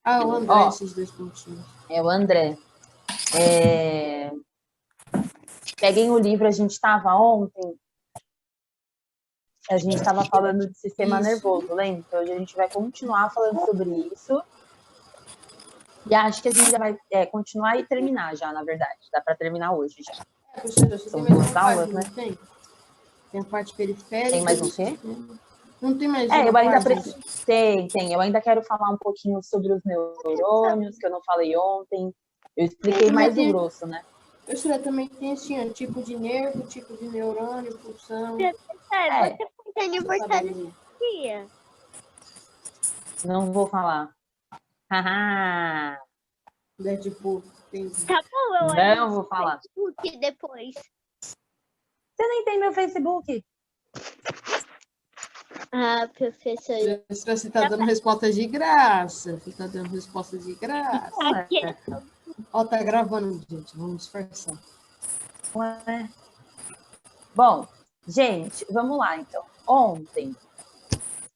Ah, o André, esses 2 pontinhos. É o André. Peguem o livro, a gente estava ontem, a gente estava falando de sistema nervoso, lembra? Então, hoje a gente vai continuar falando sobre isso. E acho que a gente já vai continuar e terminar já, na verdade. Dá para terminar hoje já. Professora, você São tem mais 2 uma aulas, parte, né? Tem a parte periférica. Tem mais um quê? Não tem mais uma eu ainda parte? preciso. Tem. Eu ainda quero falar um pouquinho sobre os neurônios, que eu não falei ontem. Eu expliquei mais o grosso, né? Professora, também tem assim, tipo de nervo, tipo de neurônio, pulsão. Você foi aniversário do dia? Não vou falar. Haha. Deadpool. Tá bom, eu não vou falar. Facebook depois. Você nem tem meu Facebook. Ah, professora. Você tá dando resposta de graça. Você tá dando resposta de graça. Ó, tá gravando, gente. Vamos disfarçar. Ué. Bom, gente, vamos lá, então. Ontem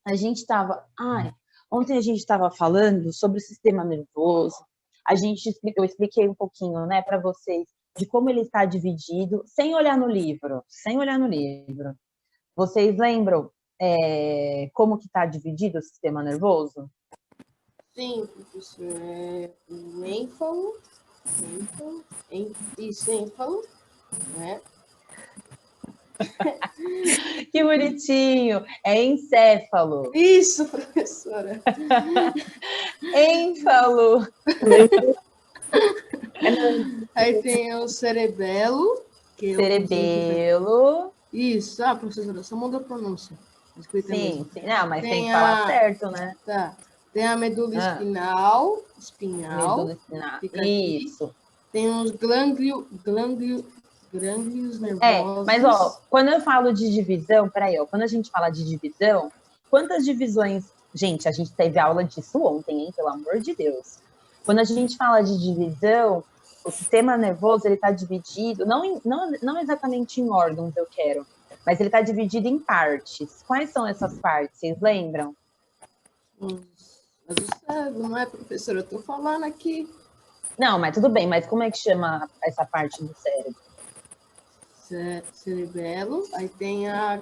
a gente estava falando sobre o sistema nervoso. Eu expliquei um pouquinho, né, para vocês de como ele está dividido, sem olhar no livro. Vocês lembram como que está dividido o sistema nervoso? Sim, professor. O ênfalo, né? Que bonitinho! É encéfalo. Isso, professora. Ênfalo. Aí tem o cerebelo. Cerebelo. Isso. Professora, só muda a pronúncia. Sim. Não, mas tem que falar certo, né? Tá. Tem a medula espinhal. Medula espinal. Isso. Tem os glândulos nervosos. Mas, quando eu falo de divisão, quando a gente fala de divisão, quantas divisões... Gente, a gente teve aula disso ontem, hein? Pelo amor de Deus. Quando a gente fala de divisão, o sistema nervoso, ele está dividido, não exatamente em órgãos, mas ele está dividido em partes. Quais são essas partes? Vocês lembram? Não é, professora? Eu estou falando aqui. Não, mas tudo bem. Mas como é que chama essa parte do cérebro? Cerebelo. Aí tem a...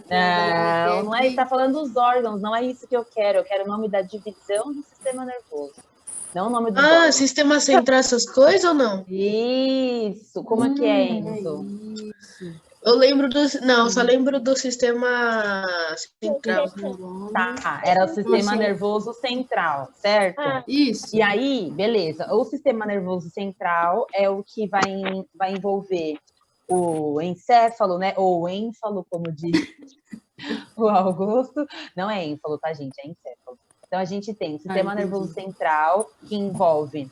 Não é, está falando dos órgãos. Não é isso que eu quero. Eu quero o nome da divisão do sistema nervoso. Não o nome do órgão. Sistema central, essas coisas ou não? Isso. Como é que é, Enzo? Isso. Eu lembro do... Não, só lembro do sistema central. Tá, era o sistema nervoso central, certo? Isso. E aí, beleza. O sistema nervoso central é o que vai envolver o encéfalo, né? Ou ênfalo, como diz o Augusto. Não é ênfalo, tá, gente? É encéfalo. Então, a gente tem o sistema nervoso central, que envolve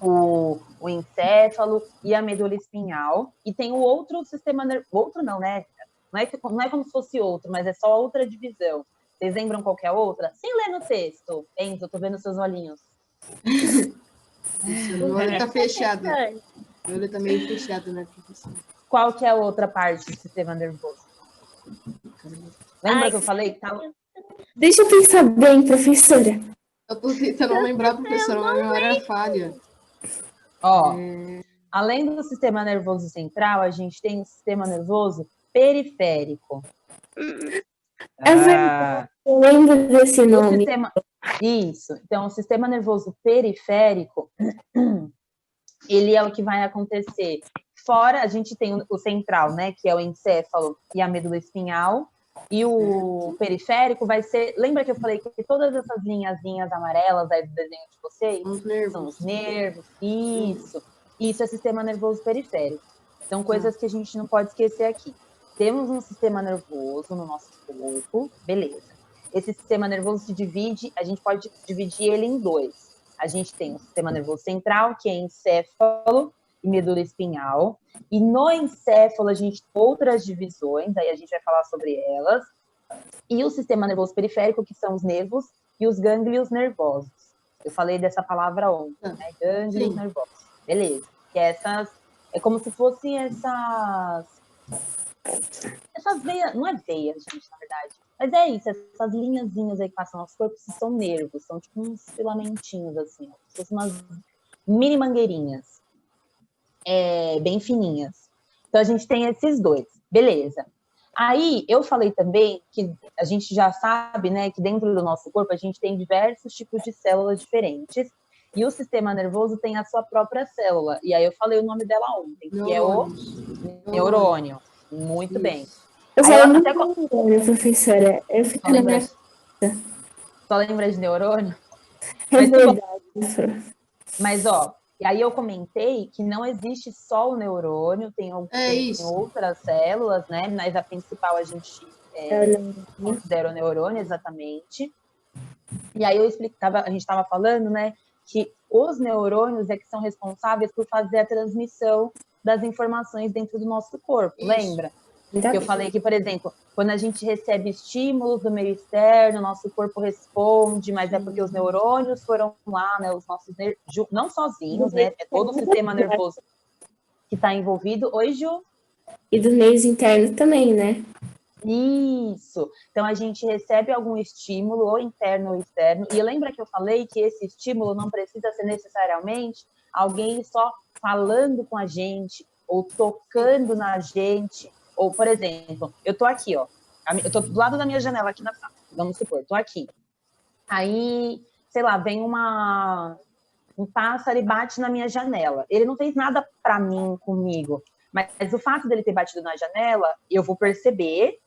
o encéfalo e a medula espinhal, e tem o outro sistema nervoso, outro não, né? Não é como se fosse outro, mas é só outra divisão. Vocês lembram qual que é a outra? Sem ler no texto. Enzo, eu tô vendo seus olhinhos. Meu olho tá fechado. Meu olho tá meio fechado, né, professora? Qual que é a outra parte do sistema nervoso? Lembra que eu falei? Deixa eu pensar bem, professora. Eu tô tentando lembrar, professora, mas minha memória é falha. Além do sistema nervoso central, a gente tem o sistema nervoso periférico. É verdade, eu lembro desse nome. Isso. Então, o sistema nervoso periférico, ele é o que vai acontecer. Fora, a gente tem o central, né, que é o encéfalo e a medula espinhal, e o periférico vai ser... Lembra que eu falei que todas essas linhazinhas amarelas aí do desenho de vocês são os nervos? Isso é sistema nervoso periférico. São coisas que a gente não pode esquecer aqui. Temos um sistema nervoso no nosso corpo, beleza. Esse sistema nervoso se divide, a gente pode dividir ele em 2. A gente tem o sistema nervoso central, que é encéfalo e medula espinhal. E no encéfalo a gente tem outras divisões, aí a gente vai falar sobre elas. E o sistema nervoso periférico, que são os nervos e os gânglios nervosos. Eu falei dessa palavra ontem, né? Gânglios nervosos. Beleza. Que é como se fossem essas veias, não é veias, gente, na verdade. Mas é isso, essas linhazinhas aí que passam no nosso corpo são nervos, são tipo uns filamentinhos, assim, ó, como se fossem umas mini mangueirinhas, bem fininhas. Então, a gente tem esses dois, beleza. Aí, eu falei também que a gente já sabe, né, que dentro do nosso corpo a gente tem diversos tipos de células diferentes, e o sistema nervoso tem a sua própria célula. E aí eu falei o nome dela ontem, que é o neurônio. Muito bem. Eu Aí falo eu muito até neurônio, professora. Eu fico na minha... Só lembra de neurônio? É Mas, verdade. mas, ó, e aí eu comentei que não existe só o neurônio, tem outras células, né? Mas a principal a gente considera o neurônio, exatamente. E aí a gente estava falando, né, que os neurônios é que são responsáveis por fazer a transmissão das informações dentro do nosso corpo, lembra? Eu falei que, por exemplo, quando a gente recebe estímulos do meio externo, nosso corpo responde, mas é porque os neurônios foram lá, né, os nossos não sozinhos, né, é todo o sistema nervoso que está envolvido. Oi, Ju? E dos meios internos também, né? Isso. Então, a gente recebe algum estímulo, ou interno ou externo, e lembra que eu falei que esse estímulo não precisa ser necessariamente alguém só falando com a gente, ou tocando na gente, ou, por exemplo, eu tô aqui, ó, eu tô do lado da minha janela aqui na sala, vamos supor, tô aqui. Aí, sei lá, vem um pássaro e bate na minha janela. Ele não fez nada para mim, comigo, mas o fato dele ter batido na janela, eu vou perceber,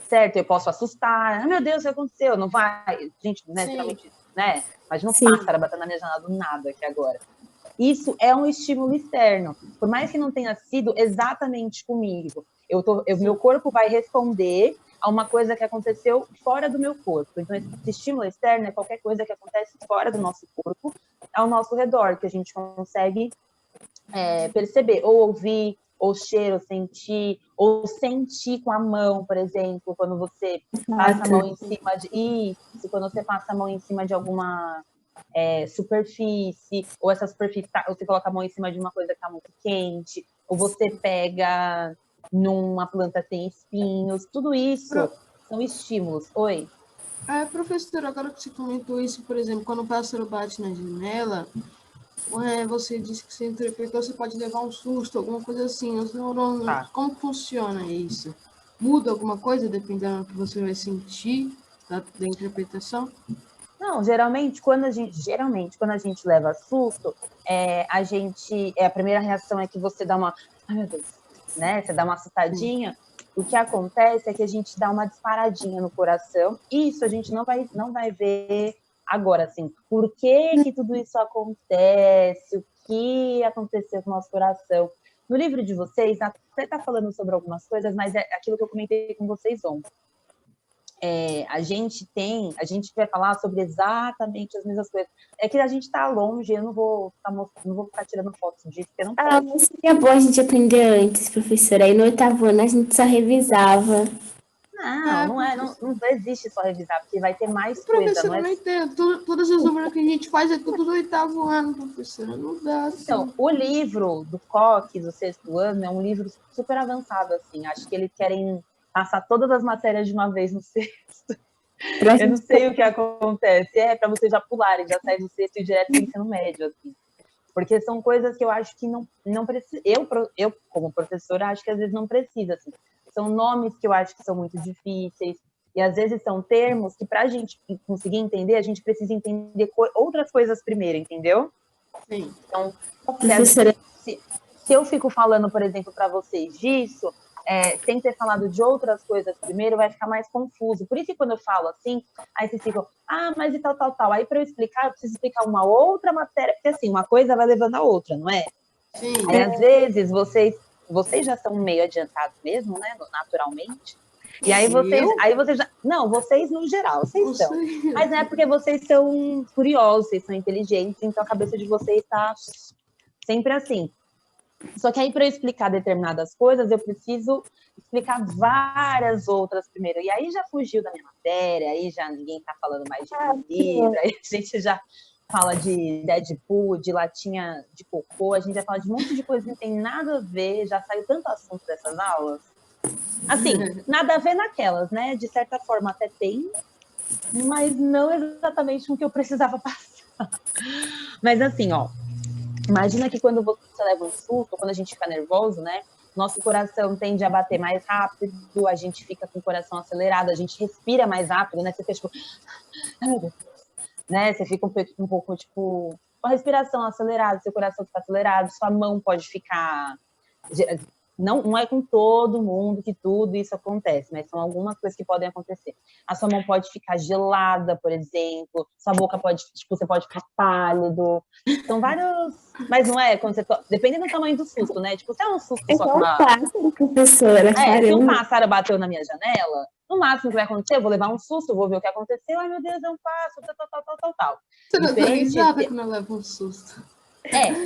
certo? Eu posso assustar. Ah, meu Deus, o que aconteceu? Não vai. Gente, né? Geralmente, né? Imagina um pássaro batendo na minha janela do nada aqui agora. Isso é um estímulo externo. Por mais que não tenha sido exatamente comigo, meu corpo vai responder a uma coisa que aconteceu fora do meu corpo. Então, esse estímulo externo é qualquer coisa que acontece fora do nosso corpo, ao nosso redor, que a gente consegue perceber, ou ouvir, ou cheiro, ou sentir com a mão, por exemplo, quando você passa a mão em cima de... Isso, quando você passa a mão em cima de alguma superfície, ou essa superfície, você coloca a mão em cima de uma coisa que está muito quente, ou você pega numa planta que tem espinhos, tudo isso são estímulos. Oi? Professora, agora que você comentou isso, por exemplo, quando o pássaro bate na janela, você disse que você interpretou, você pode levar um susto, alguma coisa assim. Os neurônios, como funciona isso? Muda alguma coisa dependendo do que você vai sentir da interpretação? Não, geralmente quando a gente leva susto, a primeira reação é que você dá uma, ai meu Deus, né? Você dá uma assustadinha. O que acontece é que a gente dá uma disparadinha no coração. Isso a gente não vai ver agora, assim, por que tudo isso acontece, o que aconteceu com o nosso coração. No livro de vocês, até está falando sobre algumas coisas, mas é aquilo que eu comentei com vocês ontem. A gente vai falar sobre exatamente as mesmas coisas. É que a gente está longe, eu não vou ficar tirando fotos disso, porque não pode. Mas seria bom a gente aprender antes, professora. Aí no 8º ano a gente só revisava. Não existe só revisar, porque vai ter mais coisa. Professora, eu não entendo. Todas as obras que a gente faz é tudo do 8º ano, professora. Não dá assim. Então, o livro do Koch, do 6º ano, é um livro super avançado, assim. Acho que eles querem passar todas as matérias de uma vez no 6º. Eu não sei o que acontece. Para vocês já pularem, já sair do 6º e direto para o ensino médio, assim. Porque são coisas que eu acho que não precisa. Eu, como professora, acho que às vezes não precisa, assim. São nomes que eu acho que são muito difíceis, e às vezes são termos que, para a gente conseguir entender, a gente precisa entender outras coisas primeiro, entendeu? Sim. Então, se eu fico falando, por exemplo, para vocês disso, sem ter falado de outras coisas primeiro, vai ficar mais confuso. Por isso que quando eu falo assim, aí vocês ficam, mas e tal. Aí, para eu explicar, eu preciso explicar uma outra matéria, porque assim, uma coisa vai levando a outra, não é? Sim. Aí, às vezes, vocês já são meio adiantados mesmo, né? Naturalmente. E aí vocês já... Não, vocês no geral, vocês são. Mas não é porque vocês são curiosos, vocês são inteligentes, então a cabeça de vocês está sempre assim. Só que aí, para eu explicar determinadas coisas, eu preciso explicar várias outras primeiro. E aí já fugiu da minha matéria, aí já ninguém está falando mais de livro, aí a gente já fala de Deadpool, de latinha de cocô, a gente já fala de um monte de coisa que não tem nada a ver, já saiu tanto assunto dessas aulas. Assim, nada a ver naquelas, né? De certa forma até tem, mas não exatamente com o que eu precisava passar. Mas assim, ó, imagina que quando você leva um susto, quando a gente fica nervoso, né? Nosso coração tende a bater mais rápido, a gente fica com o coração acelerado, a gente respira mais rápido, né? Você fica tipo, ai meu Deus, né? Você fica um pouco tipo, com a respiração acelerada, seu coração fica acelerado, sua mão pode ficar. Não é com todo mundo que tudo isso acontece, mas são algumas coisas que podem acontecer. A sua mão pode ficar gelada, por exemplo, sua boca pode, tipo, você pode ficar pálido. São vários. Mas não é quando você. Depende do tamanho do susto, né? Tipo, se é um susto É só só com um uma. pássaro, professora. Se um Caramba. pássaro bateu na minha janela, no máximo que vai acontecer, eu vou levar um susto, vou ver o que aconteceu. Ai, meu Deus, é um pássaro, tal. Você não dá Diferente risada quando eu levo um susto.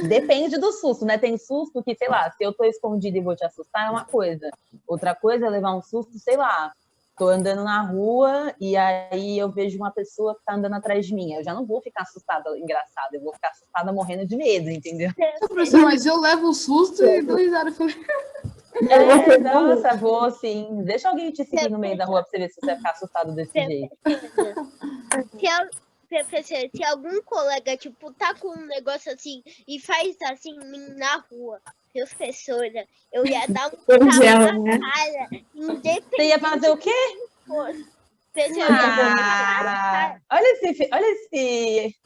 Depende do susto, né? Tem susto que, sei lá, se eu tô escondida e vou te assustar, é uma coisa. Outra coisa é levar um susto, sei lá, tô andando na rua e aí eu vejo uma pessoa que tá andando atrás de mim. Eu já não vou ficar assustada, engraçada, eu vou ficar assustada morrendo de medo, entendeu? Professor, mas eu levo um susto e dou risada. Nossa, vou sim. Deixa alguém te seguir no meio da rua pra você ver se você vai ficar assustado desse jeito. Professor, se algum colega, tipo, tá com um negócio assim e faz assim na rua, professora, eu ia dar um tapa na cara, independente. Você ia fazer o quê? Olha esse.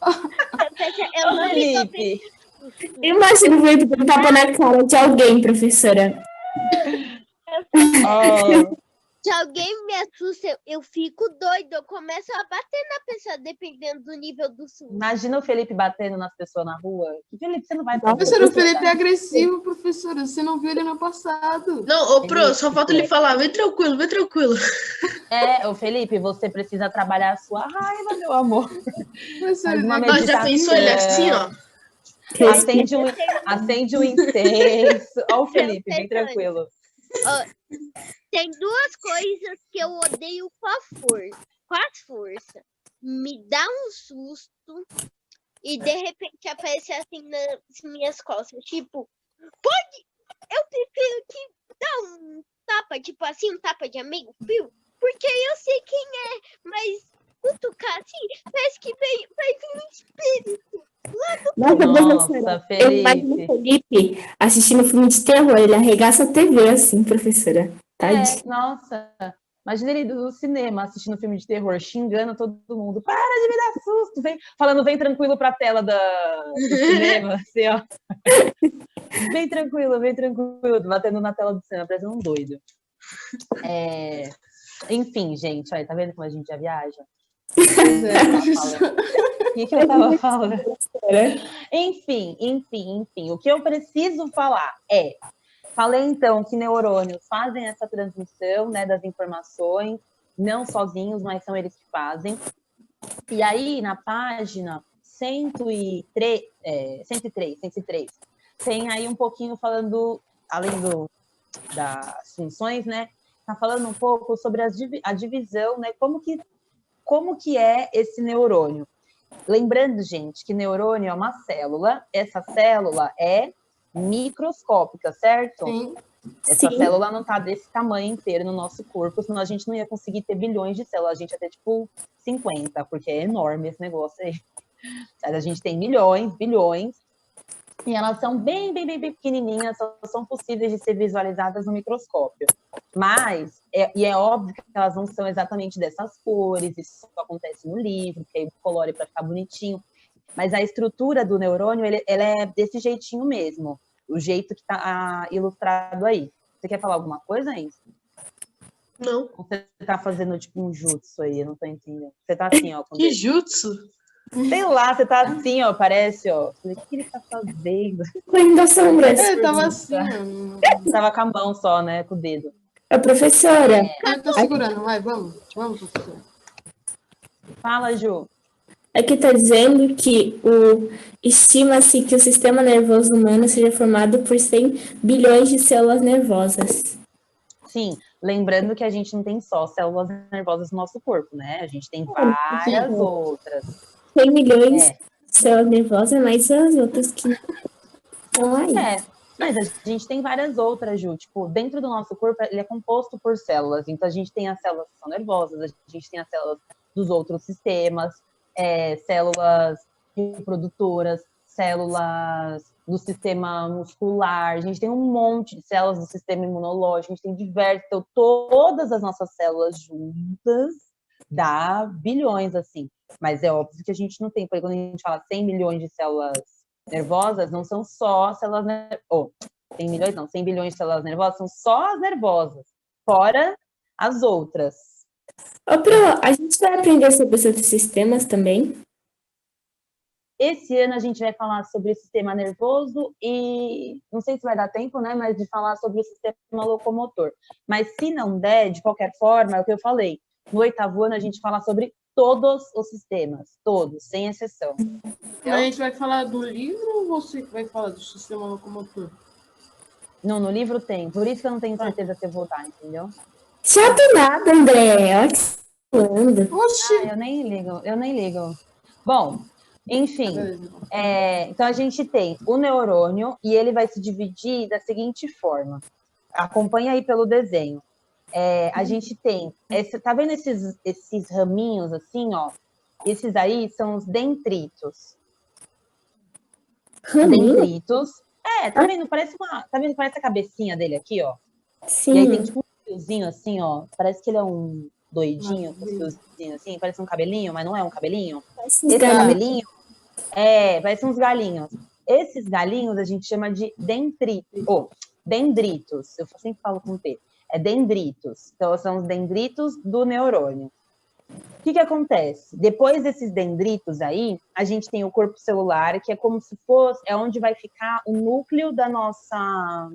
Eu não Felipe. Imagina o Felipe com um tapa na cara de alguém, professora. Se alguém me assusta, eu fico doido, eu começo a bater na pessoa, dependendo do nível do susto. Imagina o Felipe batendo nas pessoas na rua. Felipe, você não vai fazer. Professora, o Felipe é agressivo, professora. Você não viu ele no passado. Não, ô, Pro, só falta ele falar, vem tranquilo, vem tranquilo. Ô Felipe, você precisa trabalhar a sua raiva, meu amor. Nós já pensou ele assim, ó. Acende um incenso. Ó o Felipe, bem tranquilo. Tem duas coisas que eu odeio com a força. Me dá um susto e de repente aparece assim nas minhas costas. Tipo, eu prefiro que dar um tapa, tipo assim, um tapa de amigo, viu? Porque eu sei quem é, mas cutucar assim, parece que vai vir um espírito. Nossa, Felipe. Eu imagino o Felipe assistindo filme de terror, ele arregaça a TV assim, professora. Nossa, imagina ele do cinema assistindo filme de terror, xingando todo mundo. Para de me dar susto, vem tranquilo pra tela do cinema, assim, ó. Vem tranquilo, batendo na tela do cinema, parecendo um doido. Enfim, gente, olha, tá vendo como a gente já viaja? O que eu tava falando? Enfim, o que eu preciso falar falei então que neurônios fazem essa transmissão, né, das informações, não sozinhos, mas são eles que fazem. E aí, na página 103, tem aí um pouquinho falando, além das funções, né, tá falando um pouco sobre a divisão, né, como que é esse neurônio. Lembrando, gente, que neurônio é uma célula, essa célula é microscópica, certo? Sim. Essa célula não tá desse tamanho inteiro no nosso corpo, senão a gente não ia conseguir ter bilhões de células, a gente ia ter tipo 50, porque é enorme esse negócio aí. A gente tem milhões, bilhões, e elas são bem pequenininhas, só são possíveis de ser visualizadas no microscópio. Mas, é óbvio que elas não são exatamente dessas cores, isso só acontece no livro, que aí colore para ficar bonitinho. Mas a estrutura do neurônio, ela é desse jeitinho mesmo, o jeito que está ilustrado aí. Você quer falar alguma coisa, hein? Não. Você tá fazendo tipo um jutsu aí, eu não tô entendendo. Você tá assim, ó. Que jutsu? Sei lá, você tá assim, ó, parece, ó. Falei, o que ele tá fazendo? Correndo a sombra. Eu tava assim, Tava com a mão só, né, com o dedo. A professora. Eu tô segurando, vai, vamos, professora. Fala, Ju. Aqui está dizendo que estima-se que o sistema nervoso humano seja formado por 100 bilhões de células nervosas. Sim, lembrando que a gente não tem só células nervosas no nosso corpo, né? A gente tem várias outras. 100 milhões de células nervosas, mas as outras que estão aí. Mas a gente tem várias outras, Ju. Tipo, dentro do nosso corpo, ele é composto por células. Então, a gente tem as células que são nervosas, a gente tem as células dos outros sistemas, células reprodutoras, células do sistema muscular, a gente tem um monte de células do sistema imunológico, a gente tem diversas, então todas as nossas células juntas dá bilhões, assim. Mas é óbvio que a gente não tem, porque quando a gente fala 100 milhões de células nervosas, não são só células nervosas, 100 milhões não, 100 bilhões de células nervosas, são só as nervosas, fora as outras. Ô, Pro, a gente vai aprender sobre os outros sistemas também? Esse ano a gente vai falar sobre o sistema nervoso e não sei se vai dar tempo, né, mas de falar sobre o sistema locomotor. Mas se não der, de qualquer forma, é o que eu falei. No 8º ano a gente fala sobre todos os sistemas, todos, sem exceção. A gente vai falar do livro ou você que vai falar do sistema locomotor? Não, no livro tem, por isso que eu não tenho certeza se eu vou dar, entendeu? Chato nada, André. Olha que você tá falando. Oxi! Eu nem ligo. Bom, enfim, então a gente tem o neurônio e ele vai se dividir da seguinte forma. Acompanha aí pelo desenho. A gente tem, tá vendo esses raminhos assim, ó? Esses aí são os dendritos. Raminho? Dendritos. Tá vendo? Parece a cabecinha dele aqui, ó. Sim. E aí tem tipo um fiozinho assim, ó. Parece que ele é um doidinho, com fiozinho assim, parece um cabelinho, mas não é um cabelinho. Esse cabelinho parece uns galinhos. Esses galinhos a gente chama de dendritos. Eu sempre falo com T. É dendritos. Então, são os dendritos do neurônio. O que acontece? Depois desses dendritos aí, a gente tem o corpo celular, que é como se fosse, é onde vai ficar o núcleo da nossa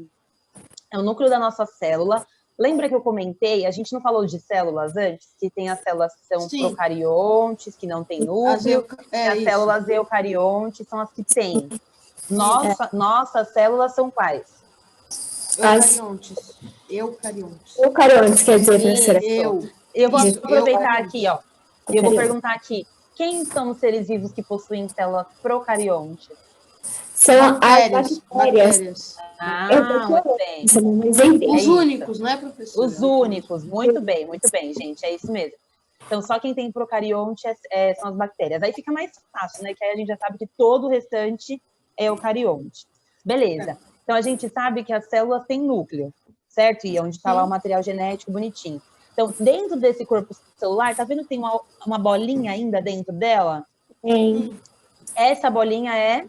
célula. Lembra que eu comentei, a gente não falou de células antes? Que tem as células que são procariontes, que não tem núcleo, e as células eucariontes são as que têm. Nossas células são quais? Eucariontes, quer dizer, professora. Eu vou aproveitar aqui, ó. Eu vou perguntar aqui, quem são os seres vivos que possuem células procariontes? São as bactérias. Muito bem. Os únicos, né, professora? Os únicos, muito bem, gente, é isso mesmo. Então, só quem tem procarionte são as bactérias. Aí fica mais fácil, né, que aí a gente já sabe que todo o restante é eucarionte. Beleza. Então, a gente sabe que as células têm núcleo, certo? E onde está lá o material genético bonitinho. Então, dentro desse corpo celular, tá vendo que tem uma bolinha ainda dentro dela? Sim. Essa bolinha é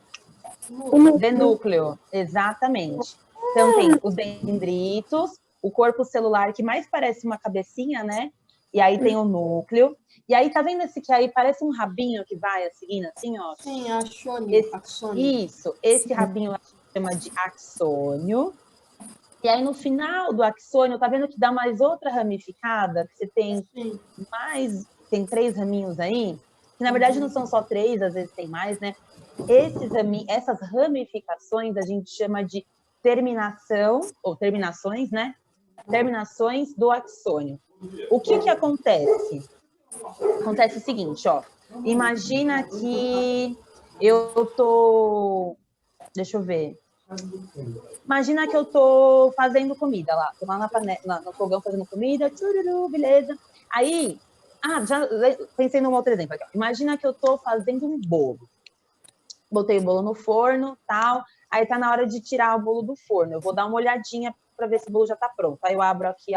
de núcleo, exatamente. Então, tem os dendritos, o corpo celular, que mais parece uma cabecinha, né? E aí tem o núcleo. E aí, tá vendo esse que aí parece um rabinho que vai seguindo assim, ó? Sim, axônio. Isso, esse rabinho a gente chama de axônio. E aí, no final do axônio, tá vendo que dá mais outra ramificada? Que você tem tem 3 raminhos aí, que na verdade não são só 3, às vezes tem mais, né? Essas ramificações a gente chama de terminação, ou terminações, né? Terminações do axônio. O que acontece? Acontece o seguinte, ó. Imagina que eu tô... Deixa eu ver. Imagina que eu tô fazendo comida lá. Tô lá na panela, no fogão fazendo comida. Tchururu, beleza. Aí... já pensei num outro exemplo aqui. Imagina que eu tô fazendo um bolo. Botei o bolo no forno, tal. Aí tá na hora de tirar o bolo do forno. Eu vou dar uma olhadinha para ver se o bolo já tá pronto. Aí eu abro aqui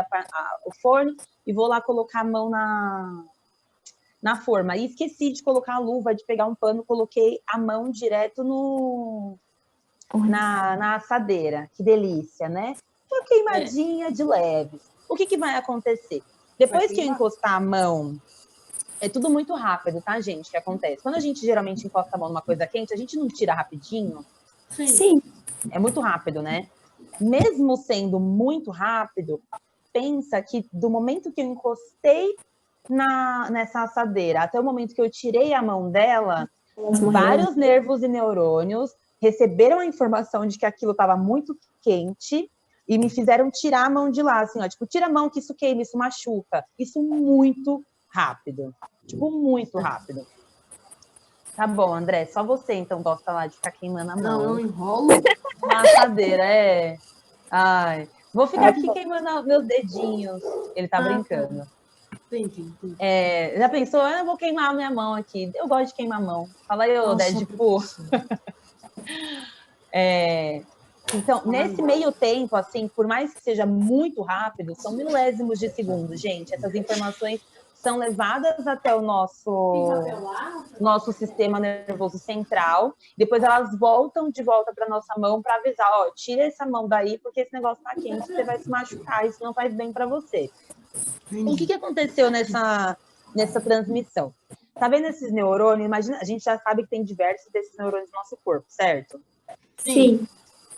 o forno e vou lá colocar a mão na forma. E esqueci de colocar a luva, de pegar um pano, coloquei a mão direto na assadeira. Que delícia, né? Uma queimadinha de leve. O que vai acontecer? Depois que eu encostar a mão... É tudo muito rápido, tá, gente? O que acontece? Quando a gente geralmente encosta a mão numa coisa quente, a gente não tira rapidinho? Sim. É muito rápido, né? Mesmo sendo muito rápido, pensa que do momento que eu encostei nessa assadeira até o momento que eu tirei a mão dela, vários nervos e neurônios receberam a informação de que aquilo estava muito quente e me fizeram tirar a mão de lá, assim, ó, tipo, tira a mão que isso queima, isso machuca. Isso muito rápido. Tipo, muito rápido. Tá bom, André, só você então gosta lá de ficar queimando a mão. Não, eu enrolo. Maçadeira, é. Ai, vou ficar aqui queimando meus dedinhos. Ele tá brincando. Entendi. Já pensou? Eu vou queimar a minha mão aqui. Eu gosto de queimar a mão. Fala aí, ô Deadpool. Então, nesse meio tempo, assim, por mais que seja muito rápido, são milésimos de segundo, gente. Essas informações são levadas até o nosso sistema nervoso central, depois elas voltam de volta para nossa mão para avisar, ó, tira essa mão daí porque esse negócio tá quente, você vai se machucar, isso não faz bem para você. O que aconteceu nessa transmissão? Tá vendo esses neurônios? Imagina, a gente já sabe que tem diversos desses neurônios no nosso corpo, certo? Sim.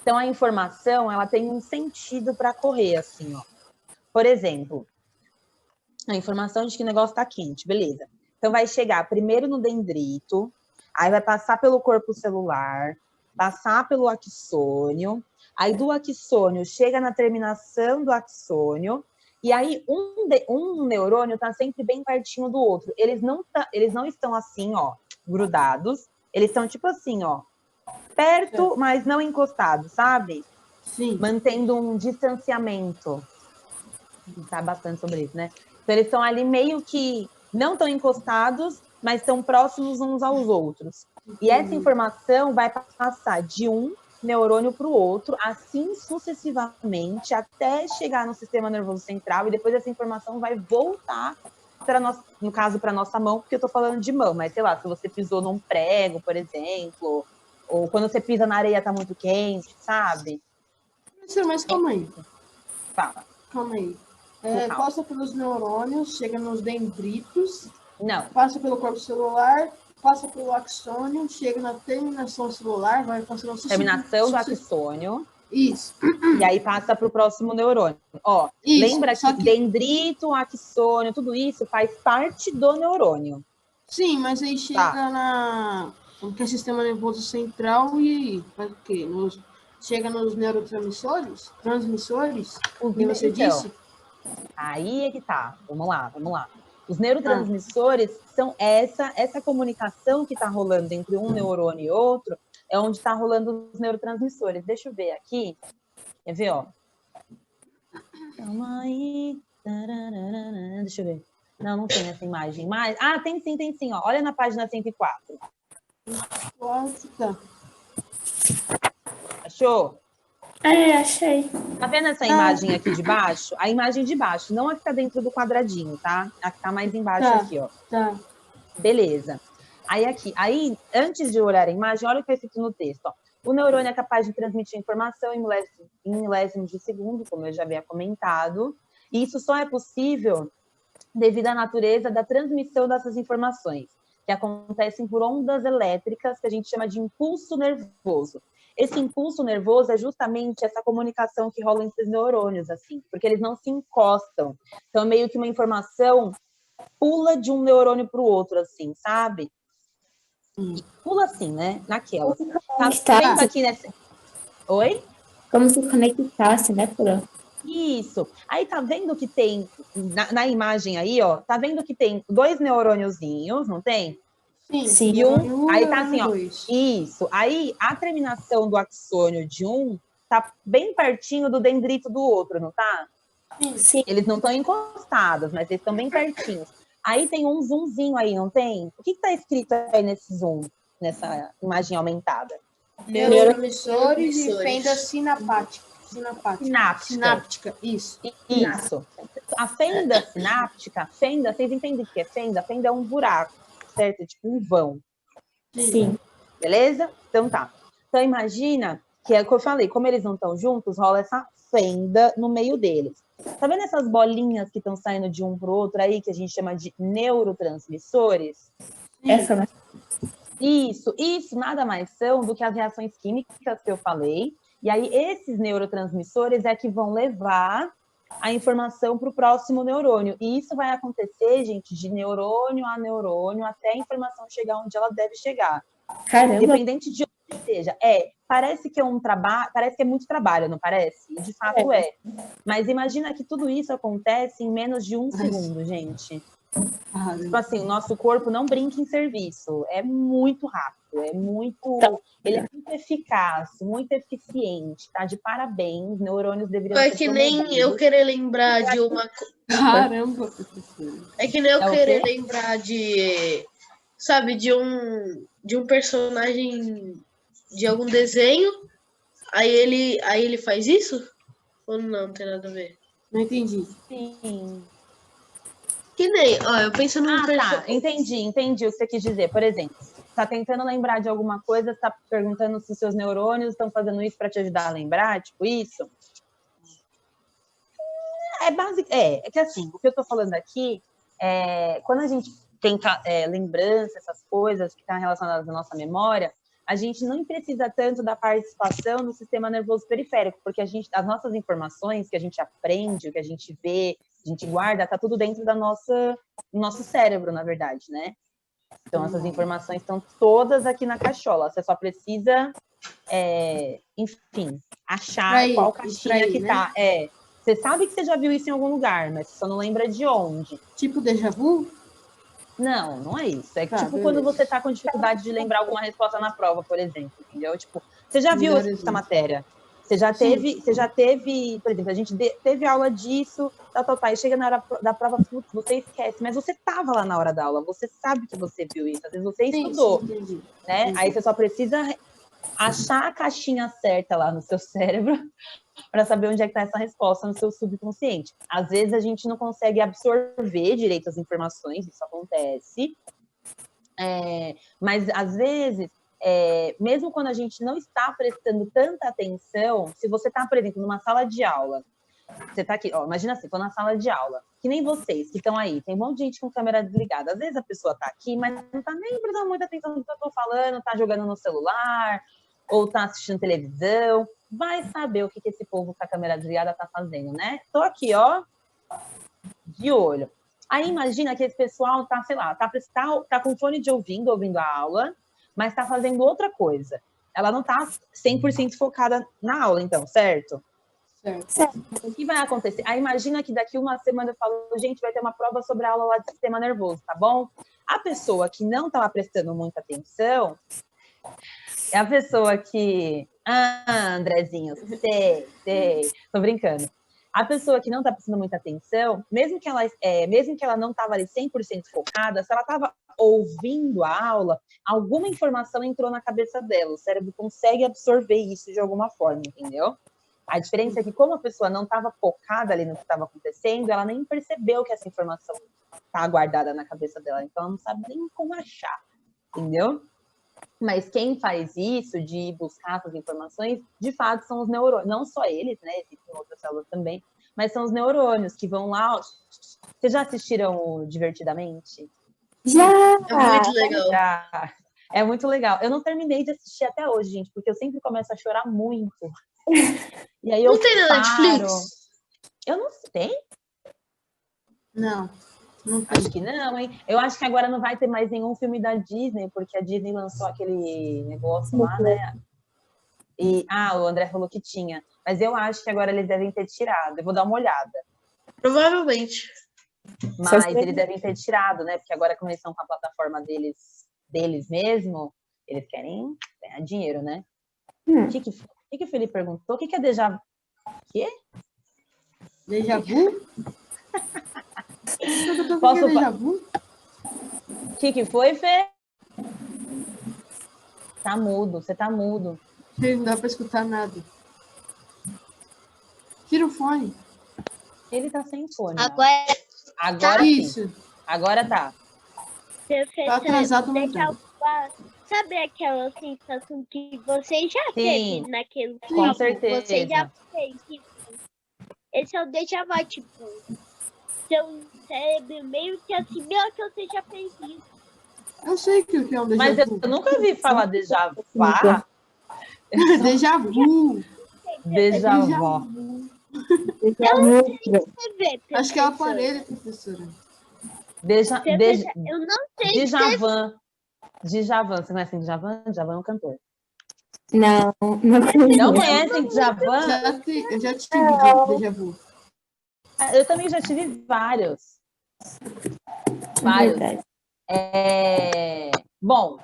Então a informação, ela tem um sentido para correr, assim, ó. Por exemplo, a informação de que o negócio está quente, beleza. Então, vai chegar primeiro no dendrito, aí vai passar pelo corpo celular, passar pelo axônio, aí do axônio chega na terminação do axônio, e aí um neurônio está sempre bem pertinho do outro. Eles não estão assim, ó, grudados, eles estão tipo assim, ó, perto, mas não encostados, sabe? Sim. Mantendo um distanciamento. Tá bastante sobre isso, né? Então, eles estão ali meio que não tão encostados, mas estão próximos uns aos outros. E essa informação vai passar de um neurônio para o outro, assim sucessivamente, até chegar no sistema nervoso central, e depois essa informação vai voltar, no caso, para a nossa mão, porque eu estou falando de mão, mas sei lá, se você pisou num prego, por exemplo, ou quando você pisa na areia está muito quente, sabe? Mas calma aí. Fala. Calma aí. Passa pelos neurônios, chega nos dendritos, não. Passa pelo corpo celular, passa pelo axônio, chega na terminação celular, vai passar no terminação do axônio. Isso. E aí passa para o próximo neurônio. Ó, isso, lembra que dendrito, axônio, tudo isso faz parte do neurônio. Sim, mas aí chega que é sistema nervoso central e aí faz o quê? Chega nos neurotransmissores? Que você disse? Aí é que tá. Vamos lá. Os neurotransmissores são essa comunicação que está rolando entre um neurônio e outro, é onde está rolando os neurotransmissores. Deixa eu ver aqui. Quer ver, ó? Calma aí. Deixa eu ver. Não tem essa imagem. Mas... Ah, tem sim, ó. Olha na página 104. Nossa. Achou? Achei. Tá vendo essa imagem aqui de baixo? A imagem de baixo, não a que tá dentro do quadradinho, tá? A que tá mais embaixo aqui, ó. Tá. Beleza. Aí, antes de olhar a imagem, olha o que é escrito no texto, ó. O neurônio é capaz de transmitir informação em milésimos de segundo, como eu já havia comentado, e isso só é possível devido à natureza da transmissão dessas informações, que acontecem por ondas elétricas, que a gente chama de impulso nervoso. Esse impulso nervoso é justamente essa comunicação que rola entre os neurônios, assim, porque eles não se encostam. Então, é meio que uma informação pula de um neurônio para o outro, assim, sabe? Pula assim, né? Naquela. Tá vendo aqui nessa... Oi? Como se conectasse, né, Fran? Isso. Aí tá vendo que tem, na imagem aí, ó, tá vendo que tem 2 neurôniozinhos, não tem? Sim. E aí tá assim, ó. Isso. Aí a terminação do axônio de um tá bem pertinho do dendrito do outro, não tá? Sim. Eles não estão encostados, mas eles estão bem pertinhos. Aí tem um zoomzinho aí, não tem? O que tá escrito aí nesse zoom, nessa imagem aumentada? Neurotransmissores e fenda sináptica. Isso. A fenda sináptica, vocês entendem o que é fenda? Fenda é um buraco, certo? É tipo um vão. Sim. Beleza? Então tá. Então imagina que é o que eu falei, como eles não estão juntos, rola essa fenda no meio deles. Tá vendo essas bolinhas que estão saindo de um pro outro aí, que a gente chama de neurotransmissores? Essa, né? Isso nada mais são do que as reações químicas que eu falei. E aí, esses neurotransmissores é que vão levar a informação para o próximo neurônio. E isso vai acontecer, gente, de neurônio a neurônio, até a informação chegar onde ela deve chegar. Caramba. Independente de onde seja. Parece que é um trabalho, parece que é muito trabalho, não parece? E de fato é. Mas imagina que tudo isso acontece em menos de um segundo, gente. Tipo assim, o nosso corpo não brinca em serviço. É muito rápido, ele é muito eficaz, muito eficiente, tá? De parabéns, neurônios deveriam É ser que nem promovidos. eu querer lembrar de uma... Caramba, professora. É que nem eu É o querer quê? lembrar de... Sabe, de um personagem de algum desenho, aí ele faz isso? Ou não tem nada a ver? Não entendi. Sim. Que nem, ó, eu penso num Tá. personagem... Entendi o que você quis dizer. Por exemplo, tá tentando lembrar de alguma coisa, tá perguntando se os seus neurônios estão fazendo isso para te ajudar a lembrar, tipo isso. É que assim, o que eu tô falando aqui quando a gente tem lembrança, essas coisas que estão relacionadas à nossa memória, a gente não precisa tanto da participação do sistema nervoso periférico, porque as nossas informações que a gente aprende, o que a gente vê, a gente guarda, tá tudo dentro do nosso cérebro, na verdade, né? Então, essas informações estão todas aqui na cachola. Você só precisa, enfim, achar qual caixinha que tá. Né? Você sabe que você já viu isso em algum lugar, mas você só não lembra de onde. Tipo déjà vu? Não é isso. É tipo beleza. quando você tá com dificuldade de lembrar alguma resposta na prova, por exemplo, entendeu? Tipo, você já viu essa matéria? Você já teve, por exemplo, a gente teve aula disso, e chega na hora da prova, você esquece, mas você tava lá na hora da aula, você sabe que você viu isso, às vezes você estudou, entendi. né? Entendi. Aí você só precisa achar a caixinha certa lá no seu cérebro para saber onde é que está essa resposta no seu subconsciente. Às vezes a gente não consegue absorver direito as informações, isso acontece, mas às vezes, mesmo quando a gente não está prestando tanta atenção, se você está, por exemplo, numa sala de aula, você está aqui, imagina assim, estou na sala de aula, que nem vocês que estão aí, tem um monte de gente com câmera desligada, às vezes a pessoa está aqui, mas não está nem prestando muita atenção no que eu estou falando, está jogando no celular, ou está assistindo televisão, vai saber o que esse povo com a câmera desligada está fazendo, né? Tô aqui, de olho. Aí imagina que esse pessoal tá, sei lá, tá com fone de ouvindo a aula, mas tá fazendo outra coisa. Ela não tá 100% focada na aula, então, certo? Certo. O que vai acontecer? Aí imagina que daqui uma semana eu falo, gente, vai ter uma prova sobre a aula lá de sistema nervoso, tá bom? A pessoa que não estava prestando muita atenção é a pessoa que... Andrezinho, sei, tô brincando. A pessoa que não tá prestando muita atenção, mesmo que ela não estava ali 100% focada, se ela estava ouvindo a aula, alguma informação entrou na cabeça dela, o cérebro consegue absorver isso de alguma forma, entendeu? A diferença é que como a pessoa não estava focada ali no que estava acontecendo, ela nem percebeu que essa informação está guardada na cabeça dela, então ela não sabe nem como achar, entendeu? Mas quem faz isso, de buscar essas informações, de fato são os neurônios, não só eles, né, existem outras células também, mas são os neurônios que vão lá. Vocês já assistiram o Divertidamente? Já! É muito legal. É muito legal. Eu não terminei de assistir até hoje, gente, porque eu sempre começo a chorar muito. E aí não tem na Netflix? Eu não sei. Tem? Não. Acho que não, hein? Eu acho que agora não vai ter mais nenhum filme da Disney, porque a Disney lançou aquele negócio lá, né? E, o André falou que tinha. Mas eu acho que agora eles devem ter tirado. Eu vou dar uma olhada. Provavelmente. Mas eles devem ter tirado, né? Porque agora, como eles estão com a plataforma deles mesmo, eles querem ganhar dinheiro, né? O que o Felipe perguntou? O que é déjà vu? O quê? Déjà vu? Posso déjà vu? O que foi, Fê? Tá mudo, você tá mudo. Não dá pra escutar nada. Tira o fone. Ele tá sem fone. Agora sim. Isso. Agora tá. Tá atrasado no tempo. Sabe aquela sensação que você já teve naquele com tempo? certeza. Você já fez isso. Esse é o déjà vu, tipo, seu cérebro meio que assimila que você já fez isso. Eu sei que o que é um déjà Mas vu. eu nunca ouvi falar déjà vu. Déjà vu. Déjà vu. Acho que é o aparelho, professora. Eu não sei. Djavan. Você conhece Djavan? Djavan é um cantor. Não conhecem Djavan? Eu já tive déjà vu. Eu também já tive vários. Vários. Verdade. Bom,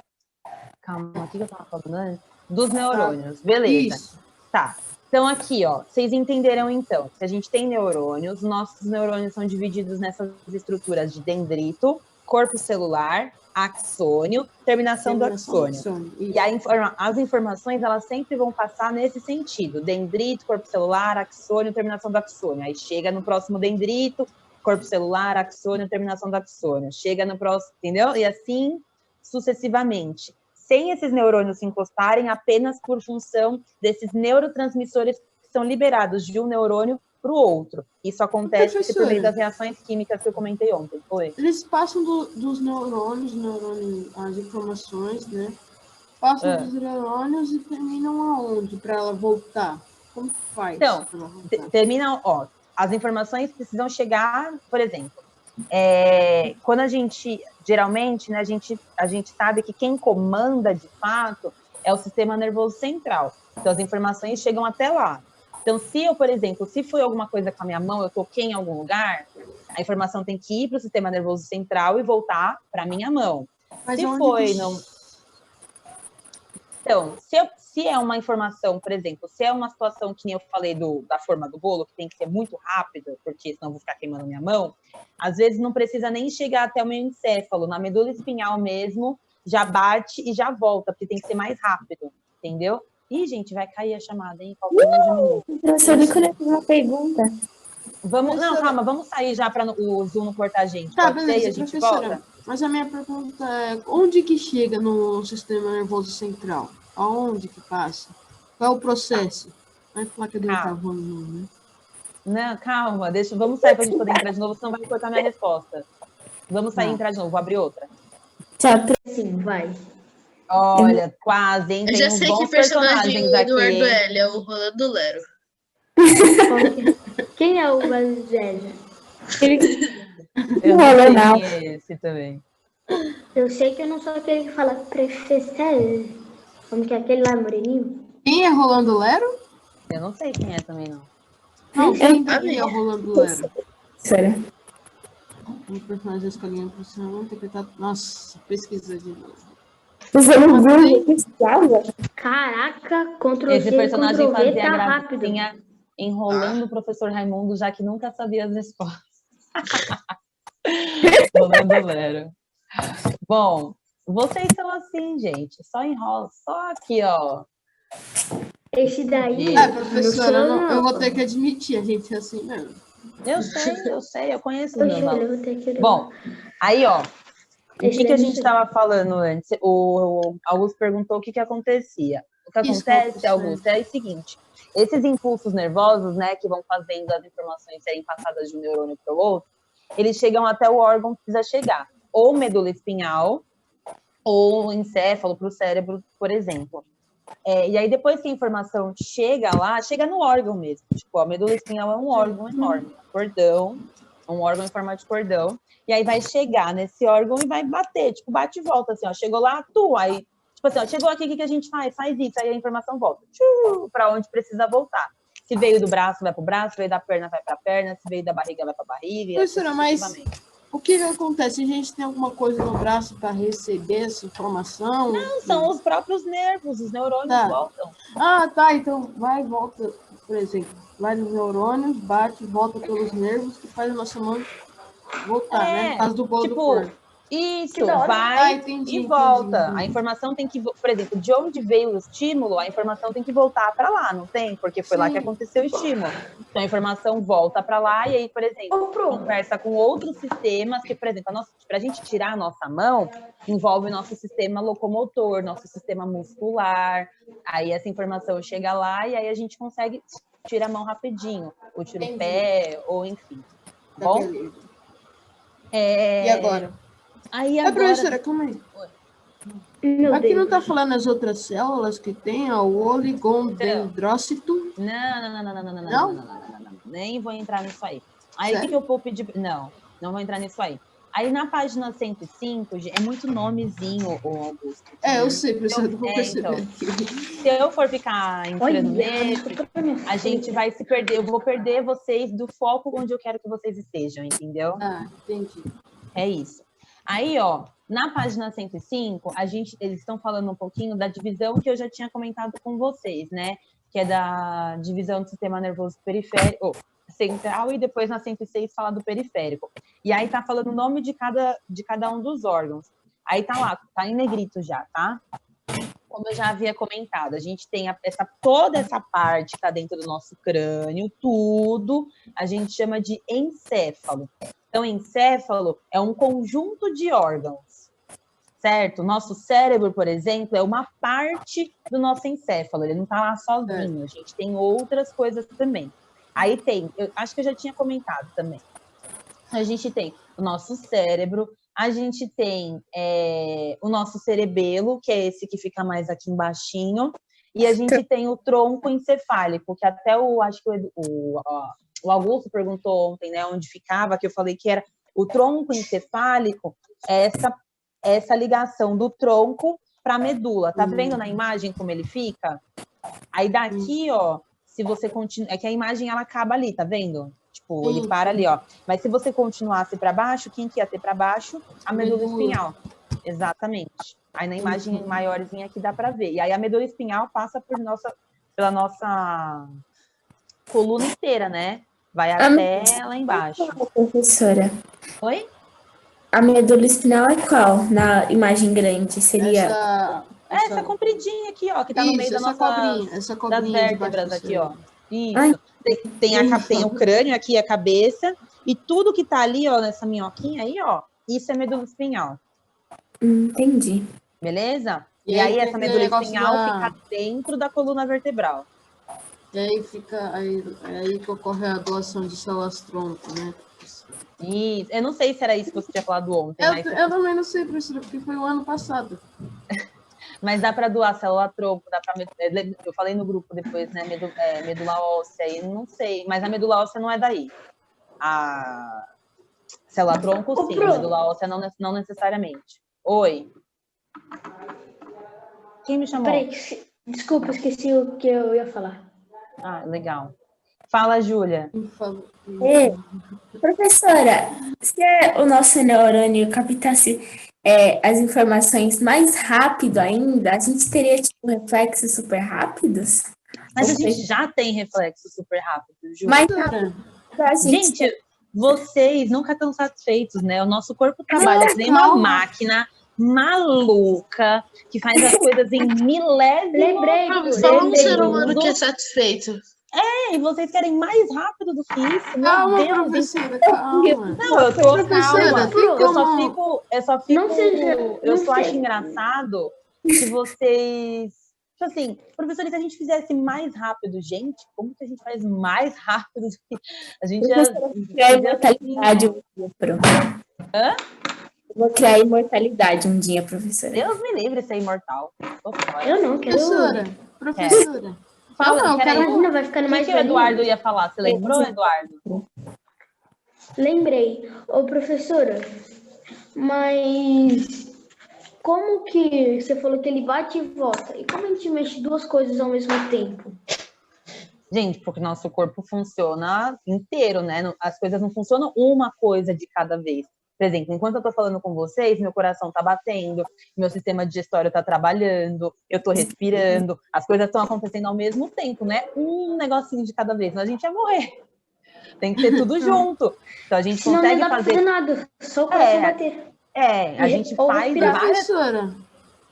calma, o que eu estava falando antes? Dos neurônios, beleza. Isso. Tá. Então, aqui, ó, vocês entenderam, então, que a gente tem neurônios, nossos neurônios são divididos nessas estruturas de dendrito, corpo celular, axônio, terminação do axônio. E as informações, elas sempre vão passar nesse sentido, dendrito, corpo celular, axônio, terminação do axônio. Aí chega no próximo dendrito, corpo celular, axônio, terminação do axônio. Chega no próximo, entendeu? E assim, sucessivamente. Sem esses neurônios se encostarem, apenas por função desses neurotransmissores que são liberados de um neurônio para o outro. Isso acontece por meio das reações químicas que eu comentei ontem. Foi? Eles passam dos neurônios, as informações, né? Passam dos neurônios e terminam aonde para ela voltar? Como que faz? Então, terminam, ó, as informações precisam chegar, por exemplo, quando a gente, geralmente, né, a gente sabe que quem comanda de fato é o sistema nervoso central. Então, as informações chegam até lá. Então, se eu, por exemplo, se foi alguma coisa com a minha mão, eu toquei em algum lugar, a informação tem que ir para o sistema nervoso central e voltar para a minha mão. Mas se foi, não... Então, se é uma informação, por exemplo, se é uma situação que nem eu falei da forma do bolo, que tem que ser muito rápida, porque senão eu vou ficar queimando minha mão, às vezes não precisa nem chegar até o meu encéfalo, na medula espinhal mesmo, já bate e já volta, porque tem que ser mais rápido, entendeu? Ih, gente, vai cair a chamada, hein? Professor, eu fiz uma pergunta. Vamos, não, calma, vamos sair já para o Zoom não cortar a gente. Tá, Pode beleza, ser, e a gente professora. volta? Mas a minha pergunta é, onde que chega no sistema nervoso central? Aonde que passa? Qual é o processo? Vai falar que eu dei né? Não, calma, vamos sair para a gente poder entrar de novo, senão vai cortar minha resposta. Vamos sair e entrar de novo, vou abrir outra. Tchau, Sim, vai. Olha, quase, hein? Eu já sei que personagem do Eduardo L é o Rolando Lero. Quem é o mais velho? Eu não sei quem é esse também. Eu sei que eu não sou aquele que fala professor. Como que é aquele lá, moreninho? Quem é Rolando Lero? Eu não sei quem é também, não. Não, quem é o Rolando Lero? Sério? Um personagem da escolinha profissional interpretado... Nossa, pesquisa de novo. Usando o Google, pesquisava? Caraca, Ctrl+C, Esse personagem Ctrl+V, fazia tá a rápido. gracinha enrolando o professor Raimundo, já que nunca sabia as respostas. Rolando Lero. Bom, vocês são assim, gente. Só enrola, só aqui, ó. Esse daí... professora, eu vou ter que admitir, a gente é assim mesmo. Eu sei, eu conheço o meu irmão. que... Bom, aí, ó. O que a gente estava falando antes? O Augusto perguntou o que acontecia. O que acontece, Augusto, é o seguinte. Esses impulsos nervosos, né, que vão fazendo as informações serem passadas de um neurônio para o outro, eles chegam até o órgão que precisa chegar. Ou medula espinhal, ou encéfalo para o cérebro, por exemplo. E aí, depois que a informação chega lá, chega no órgão mesmo. Tipo, a medula espinhal é um órgão enorme. Cordão, um órgão em forma de cordão. E aí vai chegar nesse órgão e vai bater. Tipo, bate e volta, assim, ó. Chegou lá, aí... Tipo assim, ó, chegou aqui, o que a gente faz? Faz isso. Aí a informação volta. Para onde precisa voltar. Se veio do braço, vai para o braço. Se veio da perna, vai para a perna. Se veio da barriga, vai para a barriga. Professora, mas o que acontece? A gente tem alguma coisa no braço para receber essa informação? Não, são os próprios nervos. Os neurônios voltam. Ah, tá. Então vai e volta, por exemplo. Vai nos neurônios, bate e volta pelos nervos que faz a nossa mão voltar, né? No caso do bolo do corpo. Isso, vai entendi. A informação tem que, por exemplo, de onde veio o estímulo, a informação tem que voltar para lá, não tem? Porque foi lá que aconteceu o estímulo. Então, a informação volta para lá e aí, por exemplo, conversa com outros sistemas que, por exemplo, para a gente tirar a nossa mão, envolve o nosso sistema locomotor, nosso sistema muscular. Aí essa informação chega lá e aí a gente consegue tirar a mão rapidinho, ou tira o pé, ou enfim. Tá bom? E agora? Aí agora... professora, calma aí. Aqui não está falando as outras células que tem, ó, o oligondendrócito? Não. Nem vou entrar nisso aí. Aí o que eu vou pedir? Não vou entrar nisso aí. Aí na página 105, é muito nomezinho, Augusto. Eu sei, professor, eu vou perceber aqui. Se eu for ficar entrando nesse, a gente vai se perder. Eu vou perder vocês do foco onde eu quero que vocês estejam, entendeu? Entendi. É isso. Aí, ó, na página 105, eles estão falando um pouquinho da divisão que eu já tinha comentado com vocês, né? Que é da divisão do sistema nervoso periférico, central, e depois na 106 fala do periférico. E aí tá falando o nome de cada um dos órgãos. Aí tá lá, tá em negrito já, tá? Como eu já havia comentado, a gente tem toda essa parte que tá dentro do nosso crânio, tudo, a gente chama de encéfalo. Então, encéfalo é um conjunto de órgãos, certo? Nosso cérebro, por exemplo, é uma parte do nosso encéfalo, ele não tá lá sozinho, a gente tem outras coisas também. Aí eu acho que eu já tinha comentado também. A gente tem o nosso cérebro, a gente tem o nosso cerebelo, que é esse que fica mais aqui embaixinho, e a gente tem o tronco encefálico, que até acho que o Augusto perguntou ontem, né, onde ficava, que eu falei que era o tronco encefálico, essa ligação do tronco para a medula. Tá vendo na imagem como ele fica? Aí daqui, ó, se você continua, é que a imagem ela acaba ali, tá vendo? Tipo, ele para ali, ó. Mas se você continuasse para baixo, quem que ia ter para baixo? A medula espinhal. Exatamente. Aí na imagem maiorzinha aqui dá para ver. E aí a medula espinhal passa pela nossa coluna inteira, né? Vai até lá embaixo. Professora, Oi? a medula espinhal é qual? Na imagem grande, seria... Essa compridinha aqui, ó, que tá no meio das vértebras aqui, ó. Isso. Ai. Tem o crânio aqui, a cabeça, e tudo que tá ali, ó, nessa minhoquinha aí, ó, isso é medula espinhal. Entendi. Beleza? E aí essa medula espinhal fica dentro da coluna vertebral. E aí fica aí que ocorre a doação de células-tronco, né? Isso. Eu não sei se era isso que você tinha falado ontem. Eu também não sei, professora, porque foi o ano passado. Mas dá para doar célula-tronco, eu falei no grupo depois, né, medula óssea, e não sei, mas a medula óssea não é daí. A célula-tronco, sim, a medula óssea não necessariamente. Oi? Quem me chamou? Peraí, desculpa, esqueci o que eu ia falar. Ah, legal. Fala, Júlia. Professora, se o nosso neurônio captasse as informações mais rápido ainda, a gente teria, tipo, reflexos super rápidos? Mas a gente já tem reflexos super rápidos, Júlia. Mais rápido pra Gente, vocês nunca estão satisfeitos, né? O nosso corpo trabalha que nem uma máquina maluca, que faz as coisas em milésimos. Lembrei. Só um ser humano que é satisfeito. E vocês querem mais rápido do que isso? Calma, Meu Deus, professora, calma. Não, eu tô Professora, calma. Eu só acho engraçado que vocês... Tipo assim, professores, se a gente fizesse mais rápido, gente, como que a gente faz mais rápido do que... A gente criar imortalidade um dia, Hã? Vou criar imortalidade um dia, professora. Deus me livre de ser imortal. Eu não quero. Professora. Fala, não, imagina, vai ficando mais que o Eduardo ia falar? Você lembrou, Eduardo? Lembrei. Ô, professora, mas como que você falou que ele bate e volta? E como a gente mexe duas coisas ao mesmo tempo? Gente, porque nosso corpo funciona inteiro, né? As coisas não funcionam uma coisa de cada vez. Por exemplo, enquanto eu tô falando com vocês, meu coração tá batendo, meu sistema digestório tá trabalhando, eu tô respirando, as coisas estão acontecendo ao mesmo tempo, né? Um negocinho de cada vez, senão a gente ia morrer. Tem que ter tudo junto. Então a gente consegue não dá fazer... pra fazer nada, só o coração bater. A gente faz várias... Professora.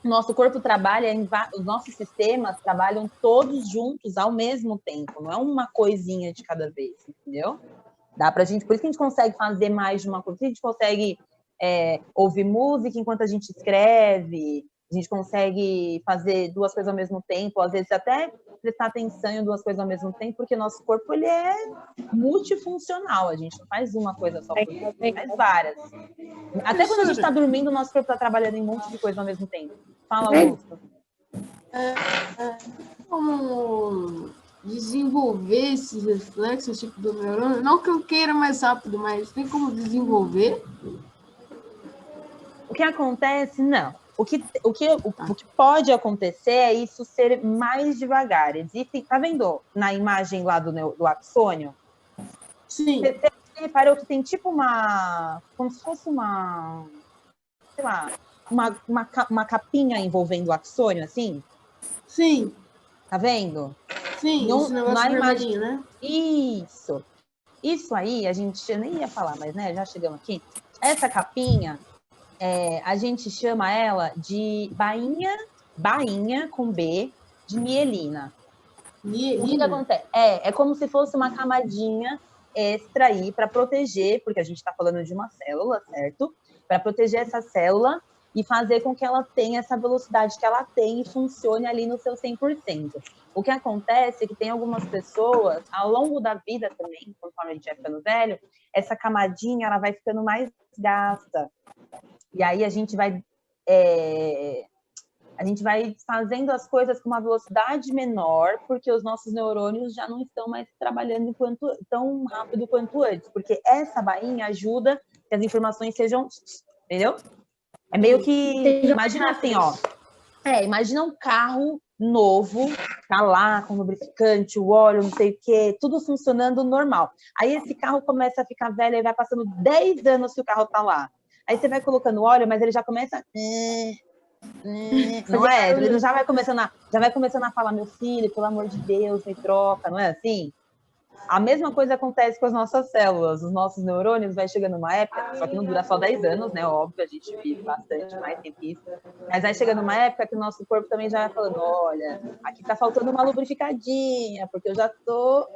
Nosso corpo trabalha, os nossos sistemas trabalham todos juntos ao mesmo tempo, não é uma coisinha de cada vez, entendeu? Dá pra gente, por isso que a gente consegue fazer mais de uma coisa, por isso que a gente consegue ouvir música enquanto a gente escreve, a gente consegue fazer duas coisas ao mesmo tempo, às vezes até prestar atenção em duas coisas ao mesmo tempo, porque nosso corpo ele é multifuncional, a gente não faz uma coisa só, faz várias. Até quando a gente está dormindo, o nosso corpo está trabalhando em um monte de coisa ao mesmo tempo. Fala, Augusto. Como desenvolver esses reflexos, tipo do neurônio? Não que eu queira mais rápido, mas tem como desenvolver? O que acontece? Não. O que pode acontecer é isso ser mais devagar. Existe, tá vendo na imagem lá do axônio? Sim. Você reparou que tem tipo como se fosse sei lá, uma capinha envolvendo o axônio, assim? Sim. Tá vendo? Sim, esse negócio vermelhinho, né? Isso. Isso aí, a gente nem ia falar, mas né, já chegamos aqui. Essa capinha, a gente chama ela de bainha com B, de mielina. O que acontece? É como se fosse uma camadinha extra aí para proteger, porque a gente está falando de uma célula, certo? Para proteger essa célula e fazer com que ela tenha essa velocidade que ela tem e funcione ali no seu 100%. O que acontece é que tem algumas pessoas, ao longo da vida também, conforme a gente vai ficando velho, essa camadinha ela vai ficando mais gasta. E aí a gente vai fazendo as coisas com uma velocidade menor, porque os nossos neurônios já não estão mais trabalhando tão rápido quanto antes, porque essa bainha ajuda que as informações sejam, entendeu? É meio que, imagina assim, ó, imagina um carro novo, tá lá com lubrificante, o óleo, não sei o quê, tudo funcionando normal. Aí esse carro começa a ficar velho, e vai passando 10 anos que o carro tá lá. Aí você vai colocando óleo, mas ele já começa... Não é? Ele já vai começando a falar, meu filho, pelo amor de Deus, me troca, não é assim? A mesma coisa acontece com as nossas células, os nossos neurônios vai chegando numa época, só que não dura só 10 anos, né? Óbvio, a gente vive bastante mais tempo que isso. Mas vai chegando uma época que o nosso corpo também já vai falando, olha, aqui tá faltando uma lubrificadinha, porque eu já tô...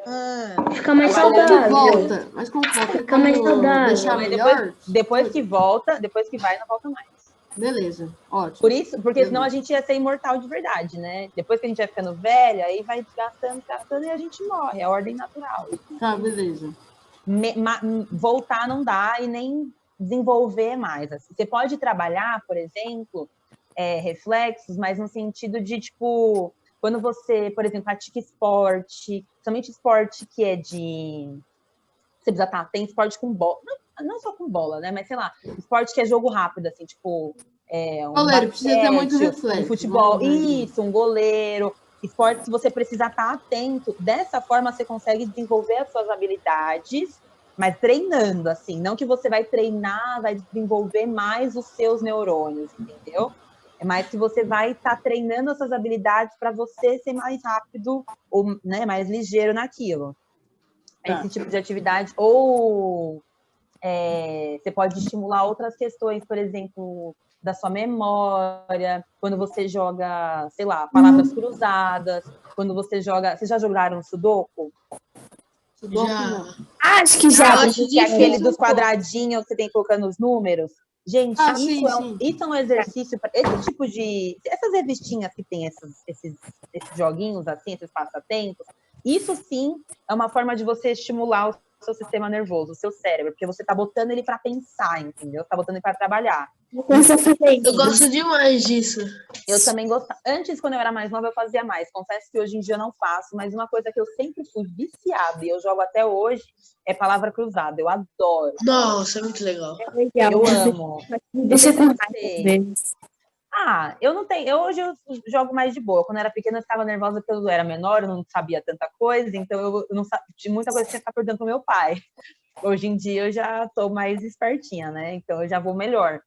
Fica mais saudável. Volta, mas como volta? Fica mais saudável. Deixar melhor? Depois que volta, depois que vai, não volta mais. Beleza, ótimo. Por isso, porque senão a gente ia ser imortal de verdade, né? Depois que a gente vai ficando velha, aí vai desgastando e a gente morre, é a ordem natural. Tá, beleza. Voltar não dá e nem desenvolver mais. Assim. Você pode trabalhar, por exemplo, reflexos, mas no sentido de, tipo, quando você, por exemplo, pratica esporte, somente esporte que é de... Você precisa tem esporte com bola, não só com bola, né? Mas sei lá, esporte que é jogo rápido, assim, tipo. Goleiro, precisa ter muito reflexo. Um futebol, isso, um goleiro. Esportes, você precisa estar atento. Dessa forma, você consegue desenvolver as suas habilidades, mas treinando, assim. Não que você vai treinar, vai desenvolver mais os seus neurônios, entendeu? É mais que você vai estar treinando essas habilidades para você ser mais rápido ou né, mais ligeiro naquilo. Esse tipo de atividade. Ou você pode estimular outras questões, por exemplo, da sua memória, quando você joga, sei lá, palavras cruzadas, quando você joga... Vocês já jogaram Sudoku? Sudoku Já. não. Acho que já. Que é aquele dos quadradinhos que você tem colocando os números. Gente, isso é um exercício... Esse tipo de... Essas revistinhas que tem esses joguinhos, assim, esses passatempos, isso sim é uma forma de você estimular o seu sistema nervoso, o seu cérebro, porque você tá botando ele para pensar, entendeu? Tá botando ele para trabalhar. Eu gosto demais disso. Eu também gostava. Antes, quando eu era mais nova, eu fazia mais. Confesso que hoje em dia eu não faço, mas uma coisa que eu sempre fui viciada e eu jogo até hoje é palavra cruzada. Eu adoro. Nossa, é muito legal. É legal. Eu amo. Deixa eu contar. Eu não tenho. Hoje eu jogo mais de boa. Quando eu era pequena, eu ficava nervosa porque eu era menor, eu não sabia tanta coisa, então eu não sabia. Tinha muita coisa que eu tinha que ficar perguntando pro meu pai. Hoje em dia eu já tô mais espertinha, né? Então eu já vou melhor.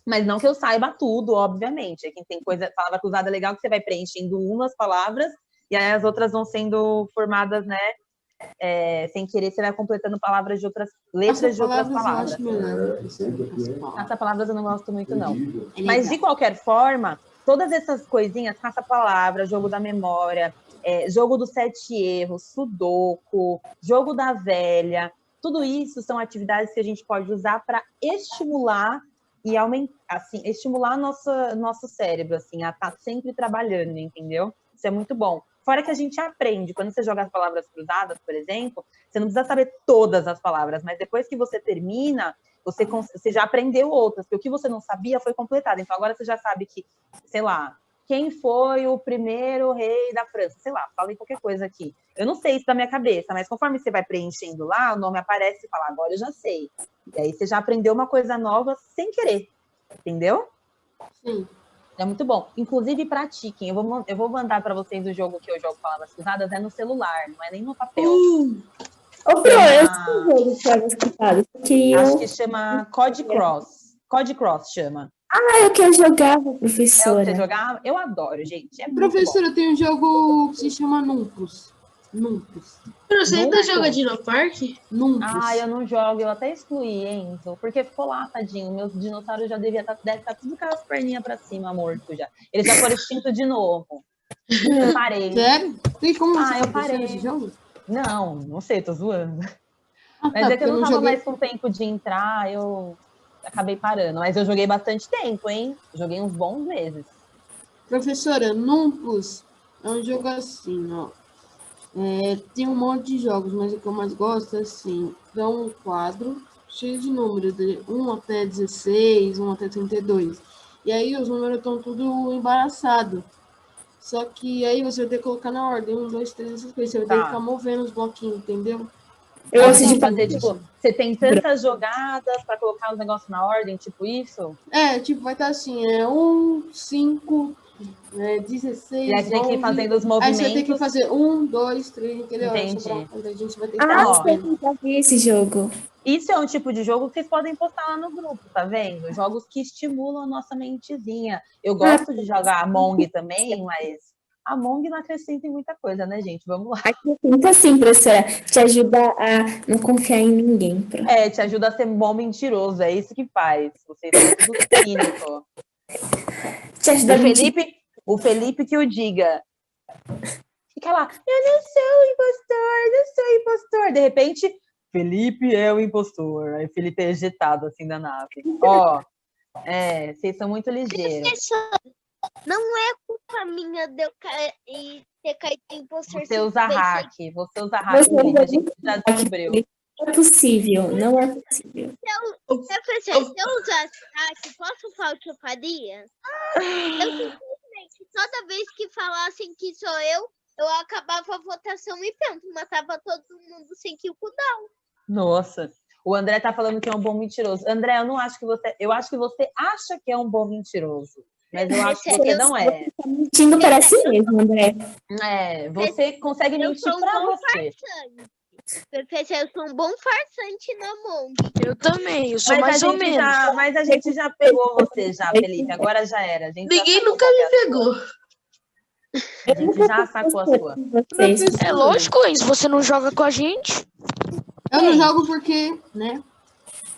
Mas não que eu saiba tudo, obviamente. Quem tem palavra cruzada legal que você vai preenchendo umas palavras e aí as outras vão sendo formadas, né? Sem querer, você vai completando palavras de outras letras de outras palavras. Caça-palavras eu não gosto muito, não. Mas, de qualquer forma, todas essas coisinhas, caça-palavra, jogo da memória, jogo dos 7 erros, sudoku, jogo da velha, tudo isso são atividades que a gente pode usar para estimular e aumentar, assim, estimular nosso cérebro, assim, a estar sempre trabalhando, entendeu? Isso é muito bom. Fora que a gente aprende, quando você joga as palavras cruzadas, por exemplo, você não precisa saber todas as palavras, mas depois que você termina, você já aprendeu outras, porque o que você não sabia foi completado. Então agora você já sabe que, sei lá, quem foi o primeiro rei da França? Sei lá, falei qualquer coisa aqui. Eu não sei isso da minha cabeça, mas conforme você vai preenchendo lá, o nome aparece e fala, agora eu já sei. E aí você já aprendeu uma coisa nova sem querer, entendeu? Sim. É muito bom. Inclusive, pratiquem. Eu vou mandar para vocês o jogo que eu jogo palavras cruzadas, é no celular, não é nem no papel. Ô, Pro, eu sei jogo de palavras cruzadas. Acho que chama Code Cross. Code Cross chama. É o que eu jogava, É o que professora. você jogava? Eu adoro, gente. É muito Professora, tem um jogo que se chama Numpus. Numpus. Você ainda Nunca. joga Dino Park? Numpus. Eu não jogo, eu até excluí, Enzo, porque ficou lá, tadinho. Meus dinossauros já deve estar tudo com as perninhas pra cima, morto já. Eles já foram extintos de novo. Eu parei. Sério? Tem como você eu professora parei. esse jogo? Não sei, tô zoando. Ah, Mas é que eu não tava joguei. mais com tempo de entrar, eu acabei parando. Mas eu joguei bastante tempo, hein? Joguei uns bons meses. Professora, Numpus é um jogo assim, ó. Tem um monte de jogos, mas o que eu mais gosto é assim, dá um quadro cheio de números, de 1 até 16, 1 até 32. E aí os números estão tudo embaraçados. Só que aí você vai ter que colocar na ordem, 1, 2, 3, essas coisas. Você vai ter que ficar movendo os bloquinhos, entendeu? Eu Aí gosto você de fazer, tipo, você tem tantas jogadas pra colocar os negócios na ordem, tipo isso? Tipo, vai estar assim, 1, 5, 16, E aí você tem que ir 11. fazendo os Aí movimentos. você vai ter que fazer 1, 2, 3, entendeu? Entendi. A gente vai ter que eu já vi esse jogo. Isso é um tipo de jogo que vocês podem postar lá no grupo, tá vendo? Jogos que estimulam a nossa mentezinha. Eu gosto de jogar Among também, mas Among não acrescenta em muita coisa, né, gente? Vamos lá. Acrescenta assim, professora. Te ajuda a não confiar em ninguém. Te ajuda a ser bom mentiroso, é isso que faz. Vocês são tudo cínico. Te ajuda a mentir. O Felipe que o diga. Fica lá, eu não sou impostor, não sou impostor. De repente, Felipe é o impostor. Aí Felipe é ejetado assim da nave. Vocês são muito ligeiros. Não é culpa minha de eu ter caído em impostor. Você usa hack, Você Felipe, a gente já descobriu. Não é possível, não é possível. Se eu usasse hack, posso falsifaria? Eu simplesmente, toda vez que falassem que sou eu acabava a votação e pronto, matava todo mundo sem kill cooldown. Nossa, o André tá falando que é um bom mentiroso. André, eu não acho que você... Eu acho que você acha que é um bom mentiroso. Mas eu acho que você não é. Você tá mentindo para si mesmo, André. Você consegue mentir pra você. Eu sou um bom farsante na Among. Eu também, eu sou mais ou menos. Mas a gente já pegou você já, Felipe. Agora já era. Ninguém nunca me pegou. A gente já sacou a sua. É lógico, isso. Você não joga com a gente? Eu não jogo porque, né?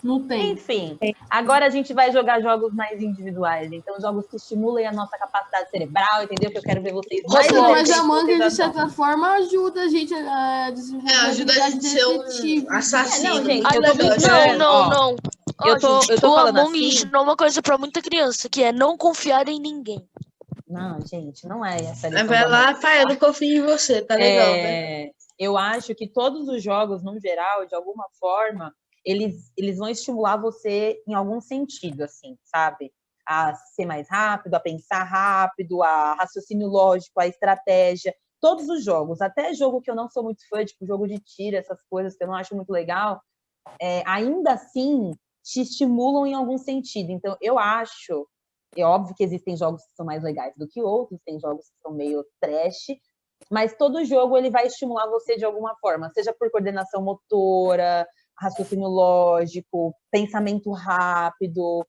Não tem. Enfim, agora a gente vai jogar jogos mais individuais. Então, jogos que estimulem a nossa capacidade cerebral, entendeu? Que eu quero ver vocês. Mas a Among, de certa forma, ajuda a gente a desenvolver ajuda a gente a ser um assassino. Não, gente, Não. Eu tô O falando Among assim. ensinou uma coisa pra muita criança, que é não confiar em ninguém. Não, gente, não é essa. Vai lá, pai, eu não confio em você, tá legal, né? Eu acho que todos os jogos, no geral, de alguma forma, eles vão estimular você em algum sentido, assim, sabe? A ser mais rápido, a pensar rápido, a raciocínio lógico, a estratégia. Todos os jogos, até jogo que eu não sou muito fã, tipo jogo de tiro, essas coisas que eu não acho muito legal, ainda assim te estimulam em algum sentido. Então, eu acho, é óbvio que existem jogos que são mais legais do que outros, tem jogos que são meio trash, mas todo jogo ele vai estimular você de alguma forma, seja por coordenação motora, raciocínio lógico, pensamento rápido,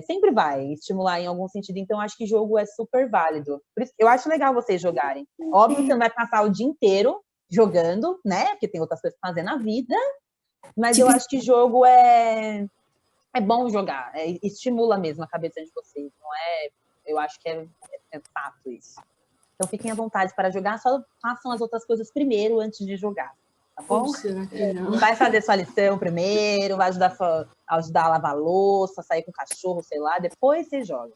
sempre vai estimular em algum sentido. Então, acho que jogo é super válido. Por isso, eu acho legal vocês jogarem. Óbvio que você não vai passar o dia inteiro jogando, né? Porque tem outras coisas para fazer na vida. Mas eu acho que jogo é bom jogar. Estimula mesmo a cabeça de vocês. Não é? Eu acho que é fato isso. Então, fiquem à vontade para jogar. Só façam as outras coisas primeiro antes de jogar. Tá bom? Vai fazer sua lição primeiro, vai ajudar a lavar a louça, sair com o cachorro, sei lá, depois você joga.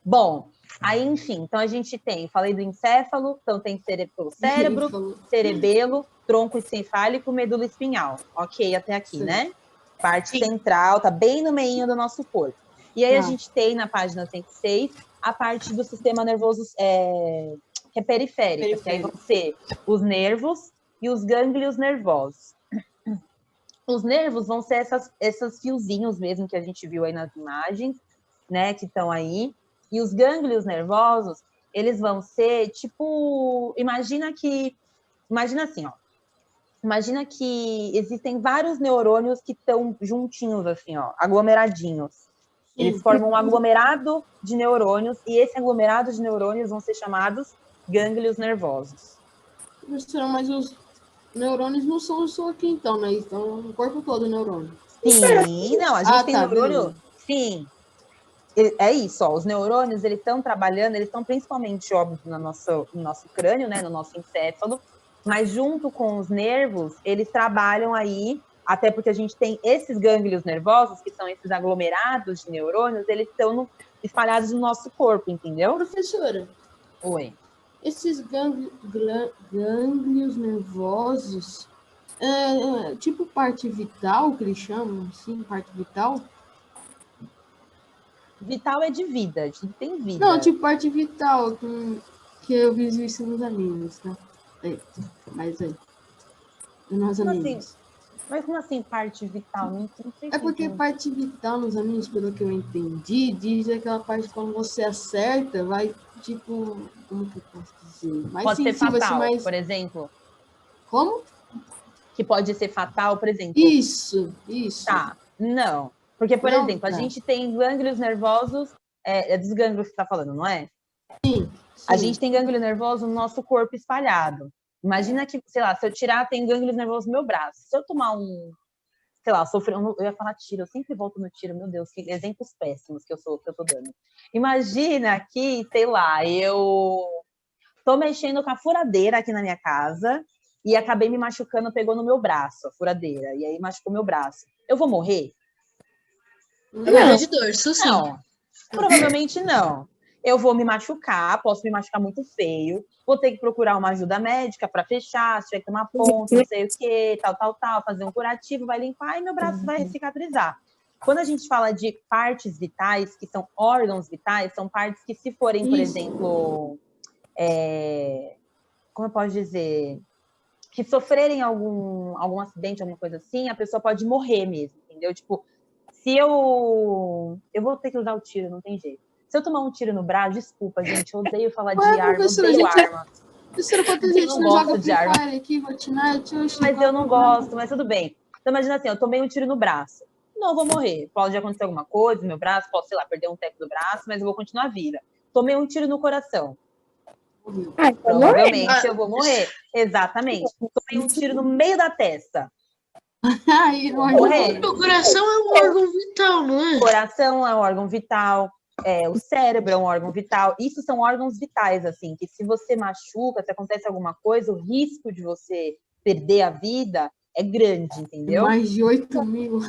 Bom, aí, enfim, então a gente falei do encéfalo, então tem cérebro, cerebelo, tronco encefálico, medula espinhal. Ok, até aqui, né? Parte central, tá bem no meio do nosso corpo. E aí a gente tem, na página 106, a parte do sistema nervoso que é periférica, que aí vão ser os nervos e os gânglios nervosos. Os nervos vão ser esses fiozinhos mesmo que a gente viu aí nas imagens, né, que estão aí. E os gânglios nervosos, eles vão ser tipo, imagina assim, ó. Imagina que existem vários neurônios que estão juntinhos assim, ó, aglomeradinhos. Eles formam um aglomerado de neurônios e esse aglomerado de neurônios vão ser chamados gânglios nervosos. Professora, mas os neurônios não são só aqui então, né? Então, o corpo todo é neurônio. Sim, não, a gente tem neurônio... Beleza. Sim, é isso, ó, os neurônios, eles estão trabalhando, eles estão principalmente, óbvio, no nosso crânio, né, no nosso encéfalo, mas junto com os nervos, eles trabalham aí, até porque a gente tem esses gânglios nervosos, que são esses aglomerados de neurônios, eles estão espalhados no nosso corpo, entendeu? Professora, Oi. esses gânglios nervosos, tipo parte vital, que eles chamam, assim, parte vital? Vital é de vida, a gente tem vida. Não, tipo parte vital, que eu vi isso nos animes, tá? Mas nos animes. Mas como assim parte vital? Não sei É porque parte vital nos animes, pelo que eu entendi, diz aquela parte quando você acerta, vai, tipo, como que eu posso dizer? Mais pode ser sensível, fatal, assim, mais... por exemplo. Como? Que pode ser fatal, por exemplo. Isso. Tá, não. Porque, por Não, exemplo, tá. a gente tem gânglios nervosos, é dos gânglios que você está falando, não é? Sim. A gente tem gânglio nervoso no nosso corpo espalhado. Imagina que, sei lá, se eu tirar, tem gânglios nervosos no meu braço. Se eu tomar sei lá, eu ia falar tiro, eu sempre volto no tiro, meu Deus, que exemplos péssimos que eu tô dando. Imagina que, sei lá, eu tô mexendo com a furadeira aqui na minha casa e acabei me machucando, pegou no meu braço, a furadeira, e aí machucou meu braço. Eu vou morrer? Não, de dorso, sim. Não, provavelmente não. Eu vou me machucar, posso me machucar muito feio, vou ter que procurar uma ajuda médica para fechar, se tiver que tomar ponto, não sei o que, tal, fazer um curativo, vai limpar e meu braço vai cicatrizar. Quando a gente fala de partes vitais, que são órgãos vitais, são partes que se forem, por exemplo, como eu posso dizer, que sofrerem algum acidente, alguma coisa assim, a pessoa pode morrer mesmo, entendeu? Tipo, se eu vou ter que usar o tiro, não tem jeito. Se eu tomar um tiro no braço, desculpa, gente, eu odeio falar de arma, odeio arma. Professora, quanta gente não joga Free Fire aqui, Fortnite, mas eu não gosto, mas tudo bem. Então imagina assim, eu tomei um tiro no braço. Não vou morrer, pode acontecer alguma coisa no meu braço, posso, sei lá, perder um teco do braço, mas eu vou continuar viva. Tomei um tiro no coração. Provavelmente eu vou morrer. Exatamente. Tomei um tiro no meio da testa. Aí, morrer. O coração é um órgão vital, não é? O coração é um órgão vital. O cérebro é um órgão vital. Isso são órgãos vitais, assim, que se você machuca, se acontece alguma coisa, o risco de você perder a vida é grande, entendeu? Mais de 8 mil.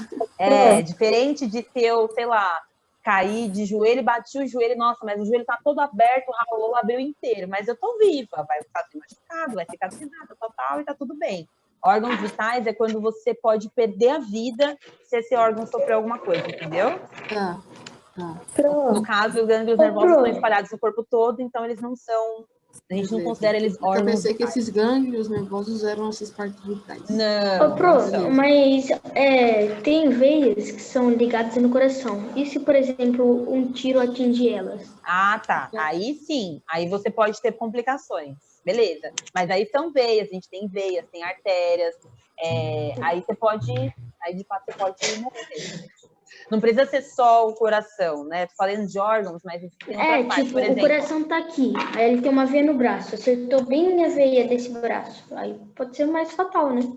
Diferente de se eu, sei lá, cair de joelho, bati o joelho, nossa, mas o joelho tá todo aberto, ralou, abriu inteiro, mas eu tô viva, vai ficar machucado, vai ficar trinado, tal, e tá tudo bem. Órgãos vitais é quando você pode perder a vida se esse órgão sofrer alguma coisa, entendeu? Tá. No caso, os gânglios nervosos estão espalhados no corpo todo, então eles não são... A gente não considera eles órgãos. Eu pensei que vitais. esses gânglios nervosos eram essas partes vitais. Não. Mas tem veias que são ligadas no coração. E se, por exemplo, um tiro atingir elas? Ah, tá. Aí sim. Aí você pode ter complicações. Beleza. Mas aí são veias. A gente tem veias, tem artérias. Aí você pode... Aí, de fato, você pode morrer. Não precisa ser só o coração, né? Tô falando de órgãos, mas tem outras partes, por exemplo. O coração tá aqui, aí ele tem uma veia no braço, acertou bem a veia desse braço, aí pode ser mais fatal, né?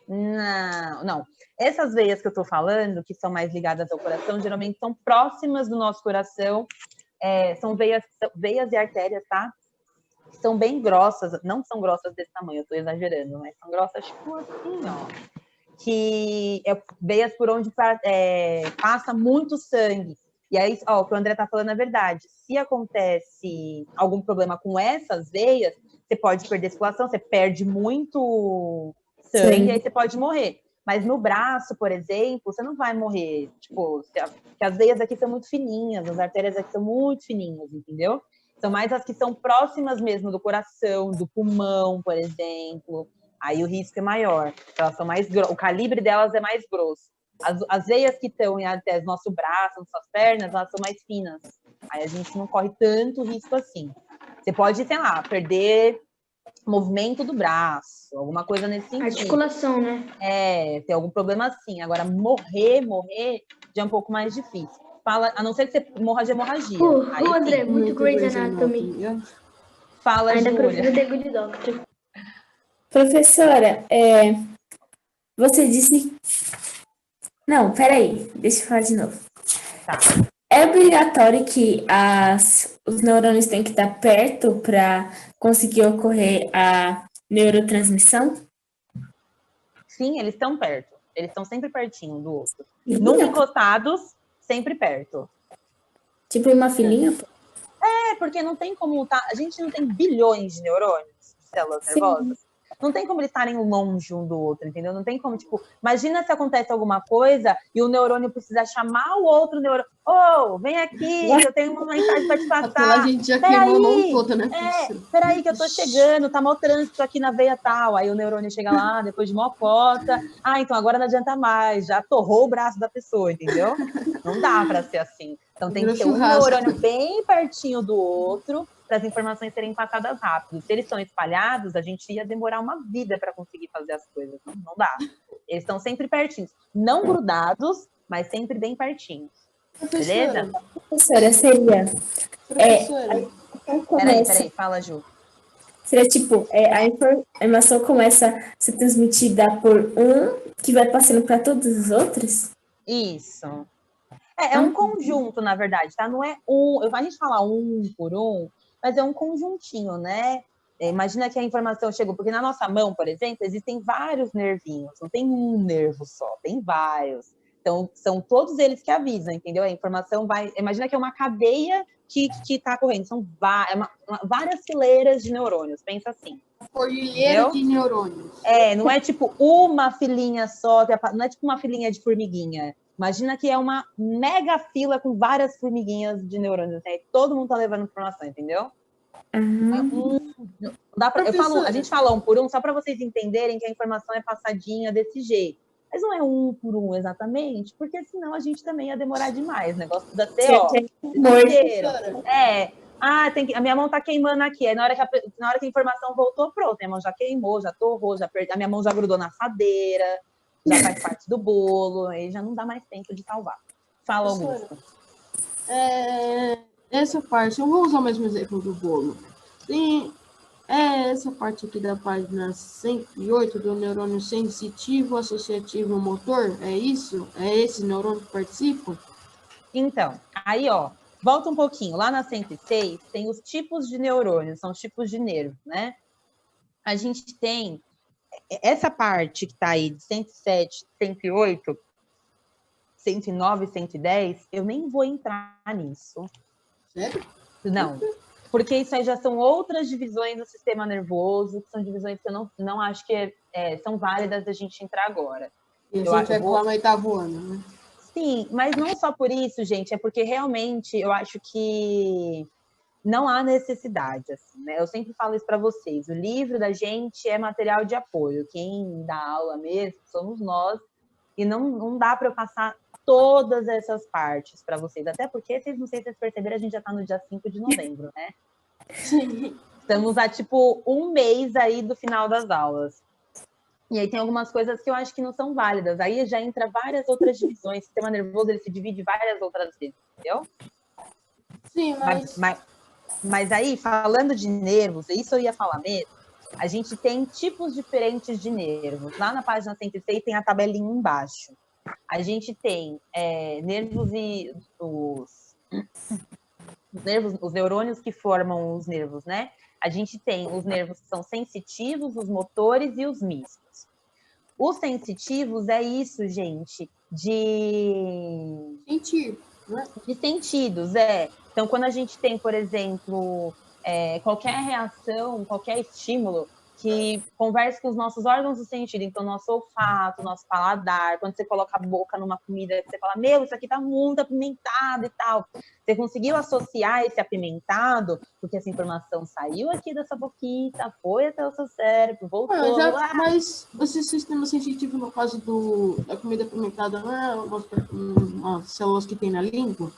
Não. Essas veias que eu tô falando, que são mais ligadas ao coração, geralmente são próximas do nosso coração, são veias e artérias, tá? São bem grossas, não são grossas desse tamanho, eu tô exagerando, mas são grossas tipo assim, ó. Que veias por onde passa muito sangue. E aí, o que o André tá falando é verdade. Se acontece algum problema com essas veias, você pode perder circulação, você perde muito sangue, aí você pode morrer. Mas no braço, por exemplo, você não vai morrer. Tipo, porque as veias aqui são muito fininhas, as artérias aqui são muito fininhas, entendeu? São mais as que são próximas mesmo do coração, do pulmão, por exemplo. Aí o risco é maior, elas são mais o calibre delas é mais grosso. As veias que estão até o nosso braço, nas suas pernas, elas são mais finas. Aí a gente não corre tanto risco assim. Você pode, sei lá, perder movimento do braço, alguma coisa nesse sentido. Articulação, né? Tem algum problema assim. Agora, morrer já é um pouco mais difícil. Fala, a não ser que você morra de hemorragia. Aí, André, sim. muito Grey's Anatomy. Fala, Ainda Júlia. prefiro The Good Doctor. Professora, você disse. Não, peraí, deixa eu falar de novo. Tá. É obrigatório que os neurônios têm que estar perto para conseguir ocorrer a neurotransmissão? Sim, eles estão perto. Eles estão sempre pertinho um do outro. Filhinha? Nunca encostados, sempre perto. Tipo uma filhinha? Porque não tem como a gente não tem bilhões de neurônios, de células Sim. nervosas. Não tem como eles estarem longe um do outro, entendeu? Não tem como, tipo, imagina se acontece alguma coisa e o neurônio precisa chamar o outro neurônio. Ô, vem aqui, que eu tenho uma mensagem para te Aquela passar. gente já queimou a mão toda, né? Peraí que eu tô chegando, tá mau trânsito aqui na veia tal. Aí o neurônio chega lá, depois de mó cota. Então agora não adianta mais, já torrou o braço da pessoa, entendeu? Não dá para ser assim. Então tem que ter um neurônio bem pertinho do outro para as informações serem passadas rápido. Se eles estão espalhados, a gente ia demorar uma vida para conseguir fazer as coisas. Não dá. Eles estão sempre pertinhos. Não grudados, mas sempre bem pertinhos. Beleza? Professora, seria... Peraí, fala, Ju. Seria tipo, a informação começa a ser transmitida por um que vai passando para todos os outros? Isso. É um conjunto, na verdade, tá? Não é a gente fala um por um, mas é um conjuntinho, né? Imagina que a informação chegou, porque na nossa mão, por exemplo, existem vários nervinhos, não tem um nervo só, tem vários. Então, são todos eles que avisam, entendeu? A informação vai... Imagina que é uma cadeia que tá correndo, são várias fileiras de neurônios, pensa assim. Cordilheira de neurônios. Não é tipo uma filinha só, não é tipo uma filinha de formiguinha. Imagina que é uma mega fila com várias formiguinhas de neurônios, né? Todo mundo tá levando informação, entendeu? A gente fala um por um, só para vocês entenderem que a informação é passadinha desse jeito. Mas não é um por um exatamente, porque senão a gente também ia demorar demais. O negócio da TO. A minha mão tá queimando aqui. Aí na hora que a informação voltou, pronto. Minha mão já queimou, já torrou, a minha mão já grudou na assadeira, já faz parte do bolo, aí já não dá mais tempo de salvar. Fala, Augusto. Essa parte, eu vou usar o mesmo exemplo do bolo. Tem essa parte aqui da página 108 do neurônio sensitivo, associativo, motor, é isso? É esse neurônio que participa? Então, aí, volta um pouquinho. Lá na 106 tem os tipos de neurônios, são os tipos de nervo, né? A gente tem essa parte que está aí de 107, 108, 109, 110, eu nem vou entrar nisso. Sério? Não, porque isso aí já são outras divisões do sistema nervoso, que são divisões que eu não acho que são válidas da gente entrar agora. E a gente vai voar, tá voando, né? Sim, mas não só por isso, gente, é porque realmente eu acho que não há necessidade, assim, né? Eu sempre falo isso para vocês. O livro da gente é material de apoio. Quem dá aula mesmo somos nós. E não dá para eu passar todas essas partes para vocês. Até porque, não sei se vocês perceberam, a gente já está no dia 5 de novembro, né? Sim. Estamos há, tipo, um mês aí do final das aulas. E aí tem algumas coisas que eu acho que não são válidas. Aí já entra várias outras divisões. O sistema nervoso, ele se divide várias outras vezes, entendeu? Sim, Mas aí, falando de nervos, isso eu ia falar mesmo, a gente tem tipos diferentes de nervos. Lá na página 106 tem a tabelinha embaixo. A gente tem nervos e os neurônios que formam os nervos, né? A gente tem os nervos que são sensitivos, os motores e os mistos. Os sensitivos é isso, gente, de... Sentir, né? De sentidos, Então, quando a gente tem, por exemplo, qualquer reação, qualquer estímulo que converse com os nossos órgãos do sentido, então nosso olfato, nosso paladar, quando você coloca a boca numa comida, você fala, isso aqui tá muito apimentado e tal. Você conseguiu associar esse apimentado, porque essa informação saiu aqui dessa boquita, foi até o seu cérebro, voltou lá. Mas esse sistema sensitivo, no caso da comida apimentada, não é umas células que tem na língua?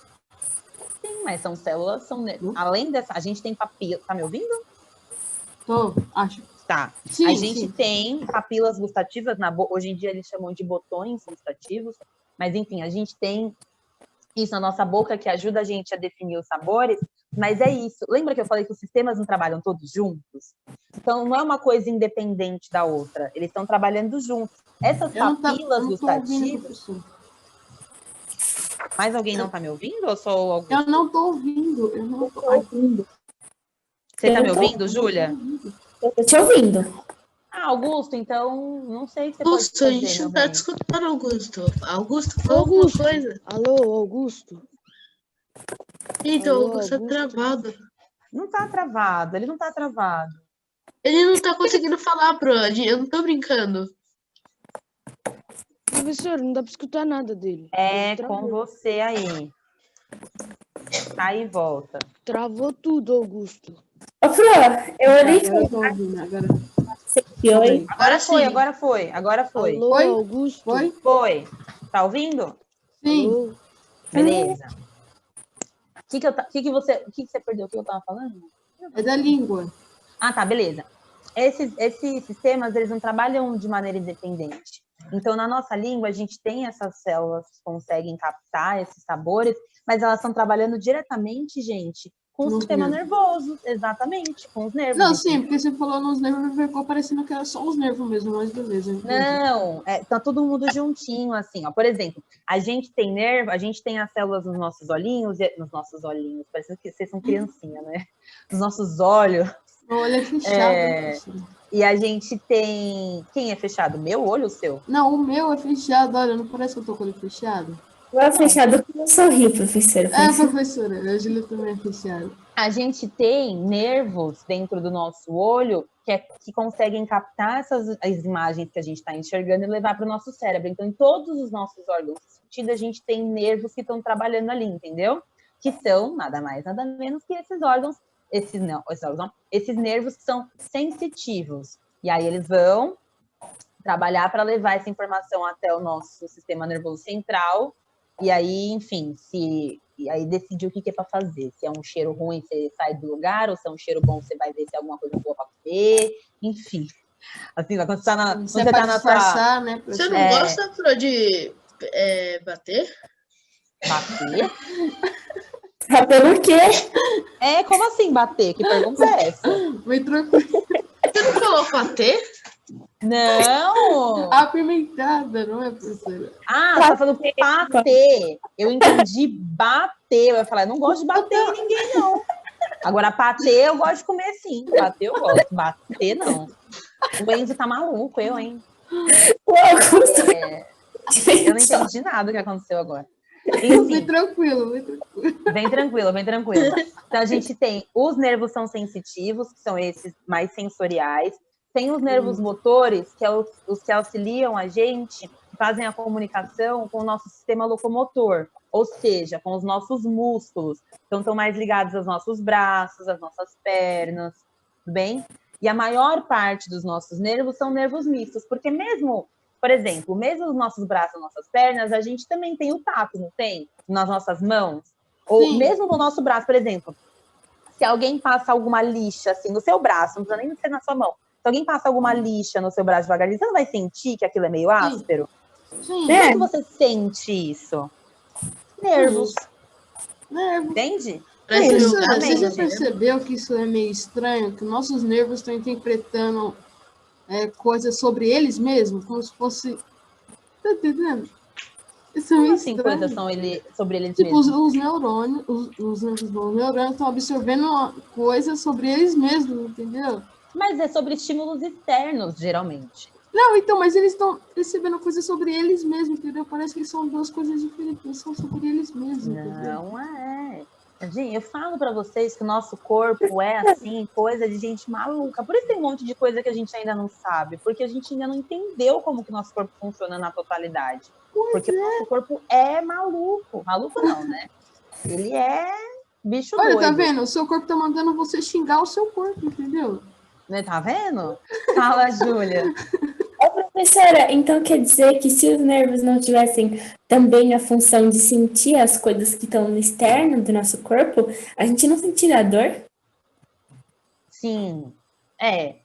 Sim, mas são células, além dessa, a gente tem papila, tá me ouvindo? Tô, acho. Tá. Sim, a gente tem papilas gustativas, hoje em dia eles chamam de botões gustativos, mas enfim, a gente tem isso na nossa boca, que ajuda a gente a definir os sabores, mas é isso. Lembra que eu falei que os sistemas não trabalham todos juntos? Então, não é uma coisa independente da outra. Eles estão trabalhando juntos. Essas papilas gustativas... Mais alguém não está me ouvindo ou só o Augusto? Eu não estou ouvindo. Eu não estou ouvindo. Você está me ouvindo, Júlia? Eu estou te ouvindo. Ah, Augusto, então não sei se você Augusto, pode a gente não tá bem. discutindo, Augusto. Augusto falou alguma coisa? Alô, Augusto? Então, Alô, Augusto tá Augusto? travado. Não tá travado, ele não tá travado. Ele não tá conseguindo falar, Brody. Eu não tô brincando. Professor, não dá pra escutar nada dele. É Ele com travou. você aí. Aí volta. Travou tudo, Augusto. Ô, Flor, eu olhei Agora eu tô ouvindo. Agora. Oi. Agora foi, sim. agora foi. Alô, Oi? Augusto? Foi? Foi. Tá ouvindo? Sim. Alô? Beleza. O que você perdeu? O que eu tava falando? É da língua. Ah, tá, beleza. Esses sistemas, eles não trabalham de maneira independente. Então, na nossa língua, a gente tem essas células que conseguem captar esses sabores, mas elas estão trabalhando diretamente, gente, com o Nos sistema nervos. nervoso. Exatamente, com os nervos. Não, sim, porque você falou nos nervos, ficou parecendo que era só os nervos mesmo, mas beleza. Entendi. Não, tá todo mundo juntinho, assim, ó. Por exemplo, a gente tem nervo, a gente tem as células nos nossos olhinhos, parece que vocês são criancinha, né? Nos nossos olhos. O olho é fechado. E a gente tem... Quem é fechado? Meu olho ou o seu? Não, o meu é fechado, olha, não parece que eu tô com ele fechado? Não é fechado porque eu sorri, professora. É, professora, a Júlia também é fechada. A gente tem nervos dentro do nosso olho que conseguem captar as imagens que a gente está enxergando e levar para o nosso cérebro. Então, em todos os nossos órgãos de sentido, a gente tem nervos que estão trabalhando ali, entendeu? Que são nada mais, nada menos que esses órgãos, esses nervos que são sensitivos. E aí eles vão trabalhar para levar essa informação até o nosso sistema nervoso central. E aí, enfim, e aí decidir o que é para fazer. Se é um cheiro ruim, você sai do lugar, ou se é um cheiro bom, você vai ver se é alguma coisa boa para comer, enfim. Assim, quando você tá na, Você tá na sua... né? Você não gosta, Pro, de bater? Bater? Bater no quê? Como assim bater? Que pergunta é essa? Foi tranquilo. Você não falou bater? Não! Apimentada, não é, professora? Ah, você tá falando bater. Eu entendi bater. Eu ia falar, eu não gosto de bater em ninguém, não. Agora, bater, eu gosto de comer sim. Bater, eu gosto. Bater, não. O Enzo tá maluco, eu, hein? Eu não entendi nada do que aconteceu agora. Enfim, Foi tranquilo. Bem tranquilo, bem tranquilo. Então, a gente tem os nervos são sensitivos, que são esses mais sensoriais. Tem os nervos motores, que é os que auxiliam a gente, fazem a comunicação com o nosso sistema locomotor, ou seja, com os nossos músculos. Então, estão mais ligados aos nossos braços, às nossas pernas, tudo bem? E a maior parte dos nossos nervos são nervos mistos, porque mesmo, por exemplo, mesmo os nossos braços, nossas pernas, a gente também tem o tato, não tem? Nas nossas mãos. Ou Sim. mesmo no nosso braço, por exemplo, se alguém passa alguma lixa, assim, no seu braço, não precisa nem ser na sua mão, se alguém passa alguma lixa no seu braço devagarinho, você não vai sentir que aquilo é meio áspero? Sim. Como você sente isso? Nervos. Nervos. Entende? Professora, você já Exatamente. percebeu que isso é meio estranho? Que nossos nervos estão interpretando coisas sobre eles mesmos? Como se fosse... Tá entendendo? Isso é meio Como assim, estranho. coisas são sobre eles Tipo, mesmos? os neurônios, os neurônios estão absorvendo coisas sobre eles mesmos, entendeu? Mas é sobre estímulos externos, geralmente. Não, então, mas eles estão recebendo coisas sobre eles mesmos, entendeu? Parece que são duas coisas diferentes, eles são sobre eles mesmos, entendeu? Não é. Gente, eu falo pra vocês que o nosso corpo é assim, coisa de gente maluca. Por isso tem um monte de coisa que a gente ainda não sabe, porque a gente ainda não entendeu como que o nosso corpo funciona na totalidade. Porque o nosso corpo é maluco. Maluco não, né? Ele é bicho Olha, doido. tá vendo? O seu corpo tá mandando você xingar o seu corpo, entendeu? Né? Tá vendo? Fala, Júlia. Ô, professora, então quer dizer que se os nervos não tivessem também a função de sentir as coisas que estão no externo do nosso corpo, a gente não sentiria dor? Sim. É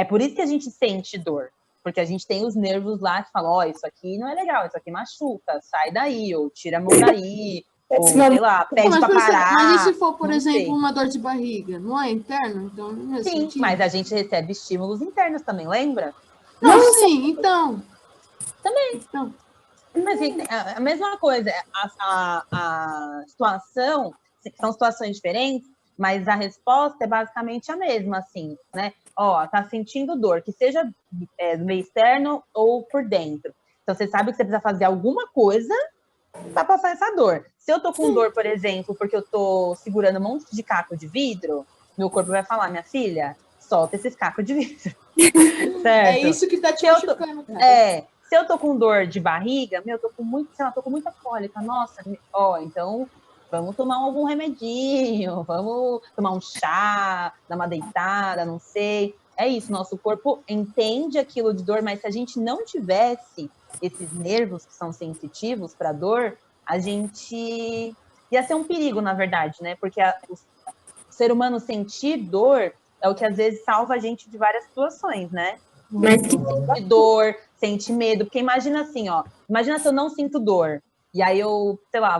por isso que a gente sente dor. Porque a gente tem os nervos lá que falam, isso aqui não é legal, isso aqui machuca, sai daí, ou tira a mão daí, Ou, sei lá, pede Mas, pra parar. mas e se for, por não exemplo, sei. uma dor de barriga? Não é interno? Então, não é Sim, sentido? mas a gente recebe estímulos internos também, lembra? Não, sim, então. Também. Então. Mas a mesma coisa, a situação, são situações diferentes, mas a resposta é basicamente a mesma, assim, né? Ó, tá sentindo dor, que seja do meio externo ou por dentro. Então, você sabe que você precisa fazer alguma coisa para passar essa dor. Se eu tô com dor, por exemplo, porque eu tô segurando um monte de caco de vidro, meu corpo vai falar, minha filha, solta esses cacos de vidro. Certo? É isso que tá te machucando, cara. Se eu tô com dor de barriga, tô com muita cólica, nossa, ó, então vamos tomar algum remedinho, vamos tomar um chá, dar uma deitada, não sei. É isso, nosso corpo entende aquilo de dor, mas se a gente não tivesse esses nervos que são sensitivos para dor, a gente ia ser um perigo, na verdade, né? Porque o ser humano sentir dor é o que às vezes salva a gente de várias situações, né? Mas que Sente dor, sente medo, porque imagina assim, ó, imagina se eu não sinto dor, e aí eu, sei lá,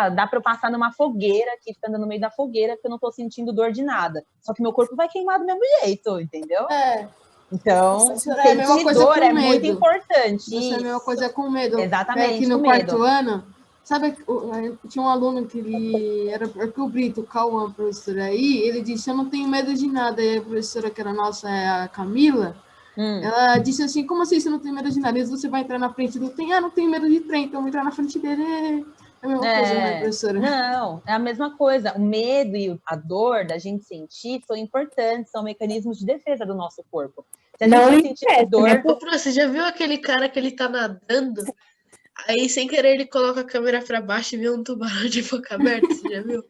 dá pra eu passar numa fogueira aqui, ficando no meio da fogueira, porque eu não tô sentindo dor de nada, só que meu corpo vai queimar do mesmo jeito, entendeu? Então, sentir dor é muito importante. Isso é a mesma coisa com medo. Exatamente, aqui no com quarto medo. ano, sabe, tinha um aluno que ele era o Brito, o Cauã, professor aí, ele disse, eu não tenho medo de nada, e a professora que era nossa, é a Camila, ela disse assim, como assim você não tem medo de nada? E você vai entrar na frente do trem? Não tenho medo de trem, então eu vou entrar na frente dele. É a mesma coisa, né, professora? Não, é a mesma coisa. O medo e a dor da gente sentir são importantes, são mecanismos de defesa do nosso corpo. Se a gente não sentir dor... Ô, você já viu aquele cara que ele tá nadando, aí sem querer ele coloca a câmera pra baixo e vê um tubarão de boca aberta, você já viu?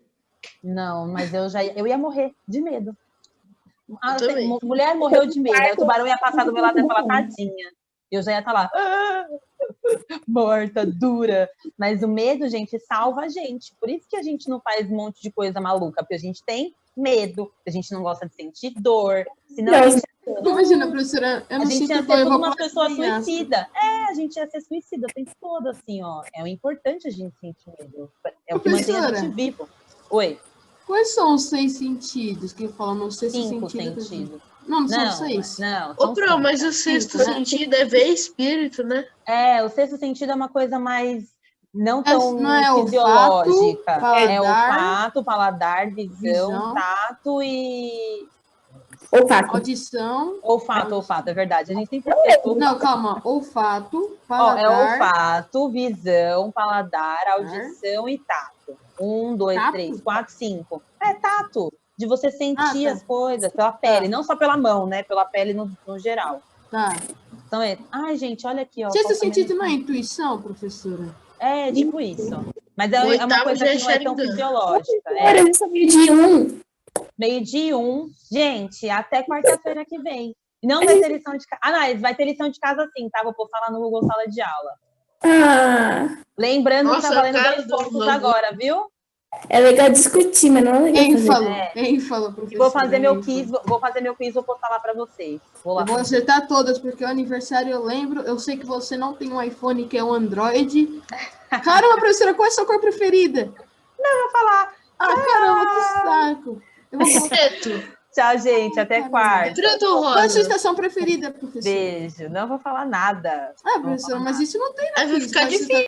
Não, mas eu ia morrer de medo. Também. Mulher morreu de medo, aí o tubarão ia passar do meu lado e ia falar, tadinha. Eu já ia estar lá, morta, dura. Mas o medo, gente, salva a gente. Por isso que a gente não faz um monte de coisa maluca, porque a gente tem medo, a gente não gosta de sentir dor. Senão a gente... Imagina, professora, eu não sinto dor, eu vou uma pessoa suicida. A gente ia ser suicida o tempo todo, assim, ó. É importante a gente sentir medo. É o que mantém a gente vivo. Oi. Quais são os 6 sentidos que falam no sexto 5 sentido? sentidos. Não são 6. Não, Ô, Pro, mas o sexto sentido é ver espírito, né? O sexto sentido é uma coisa mais não tão não fisiológica. Olfato, é olfato, paladar, visão, tato e... Olfato. Audição. Olfato, é verdade. A gente sempre Não, calma. Olfato, paladar... é olfato, visão, paladar, audição e tato. 1, 2, 3, 4, 5. É tato. De você sentir as coisas pela pele, não só pela mão, né? Pela pele no geral. Tá. Então ai, gente, olha aqui, ó. Sexto sentido não é intuição, professora? É, tipo isso. Mas é uma coisa que não é tão fisiológica. Eu sou meio-dia 1. Meio-dia 1. Gente, até quarta-feira que vem. Não vai ter lição de casa. Não, vai ter lição de casa sim, tá? Vou postar lá no Google Sala de Aula. Lembrando que tá valendo 2 pontos agora, viu? É legal discutir, mas não é legal Quem falou, professor? Vou fazer meu quiz, vou postar lá pra vocês. Vou acertar todas, porque o aniversário eu lembro. Eu sei que você não tem um iPhone, que é um Android. Caramba, professora, qual é a sua cor preferida? Não, vou falar. Caramba, que saco. Eu vou Preto. Tchau, gente. Até quarta. Preto ou rosa? Qual é a sua estação preferida, professora? Beijo. Não vou falar nada. Professora, mas isso não tem Vai ficar difícil.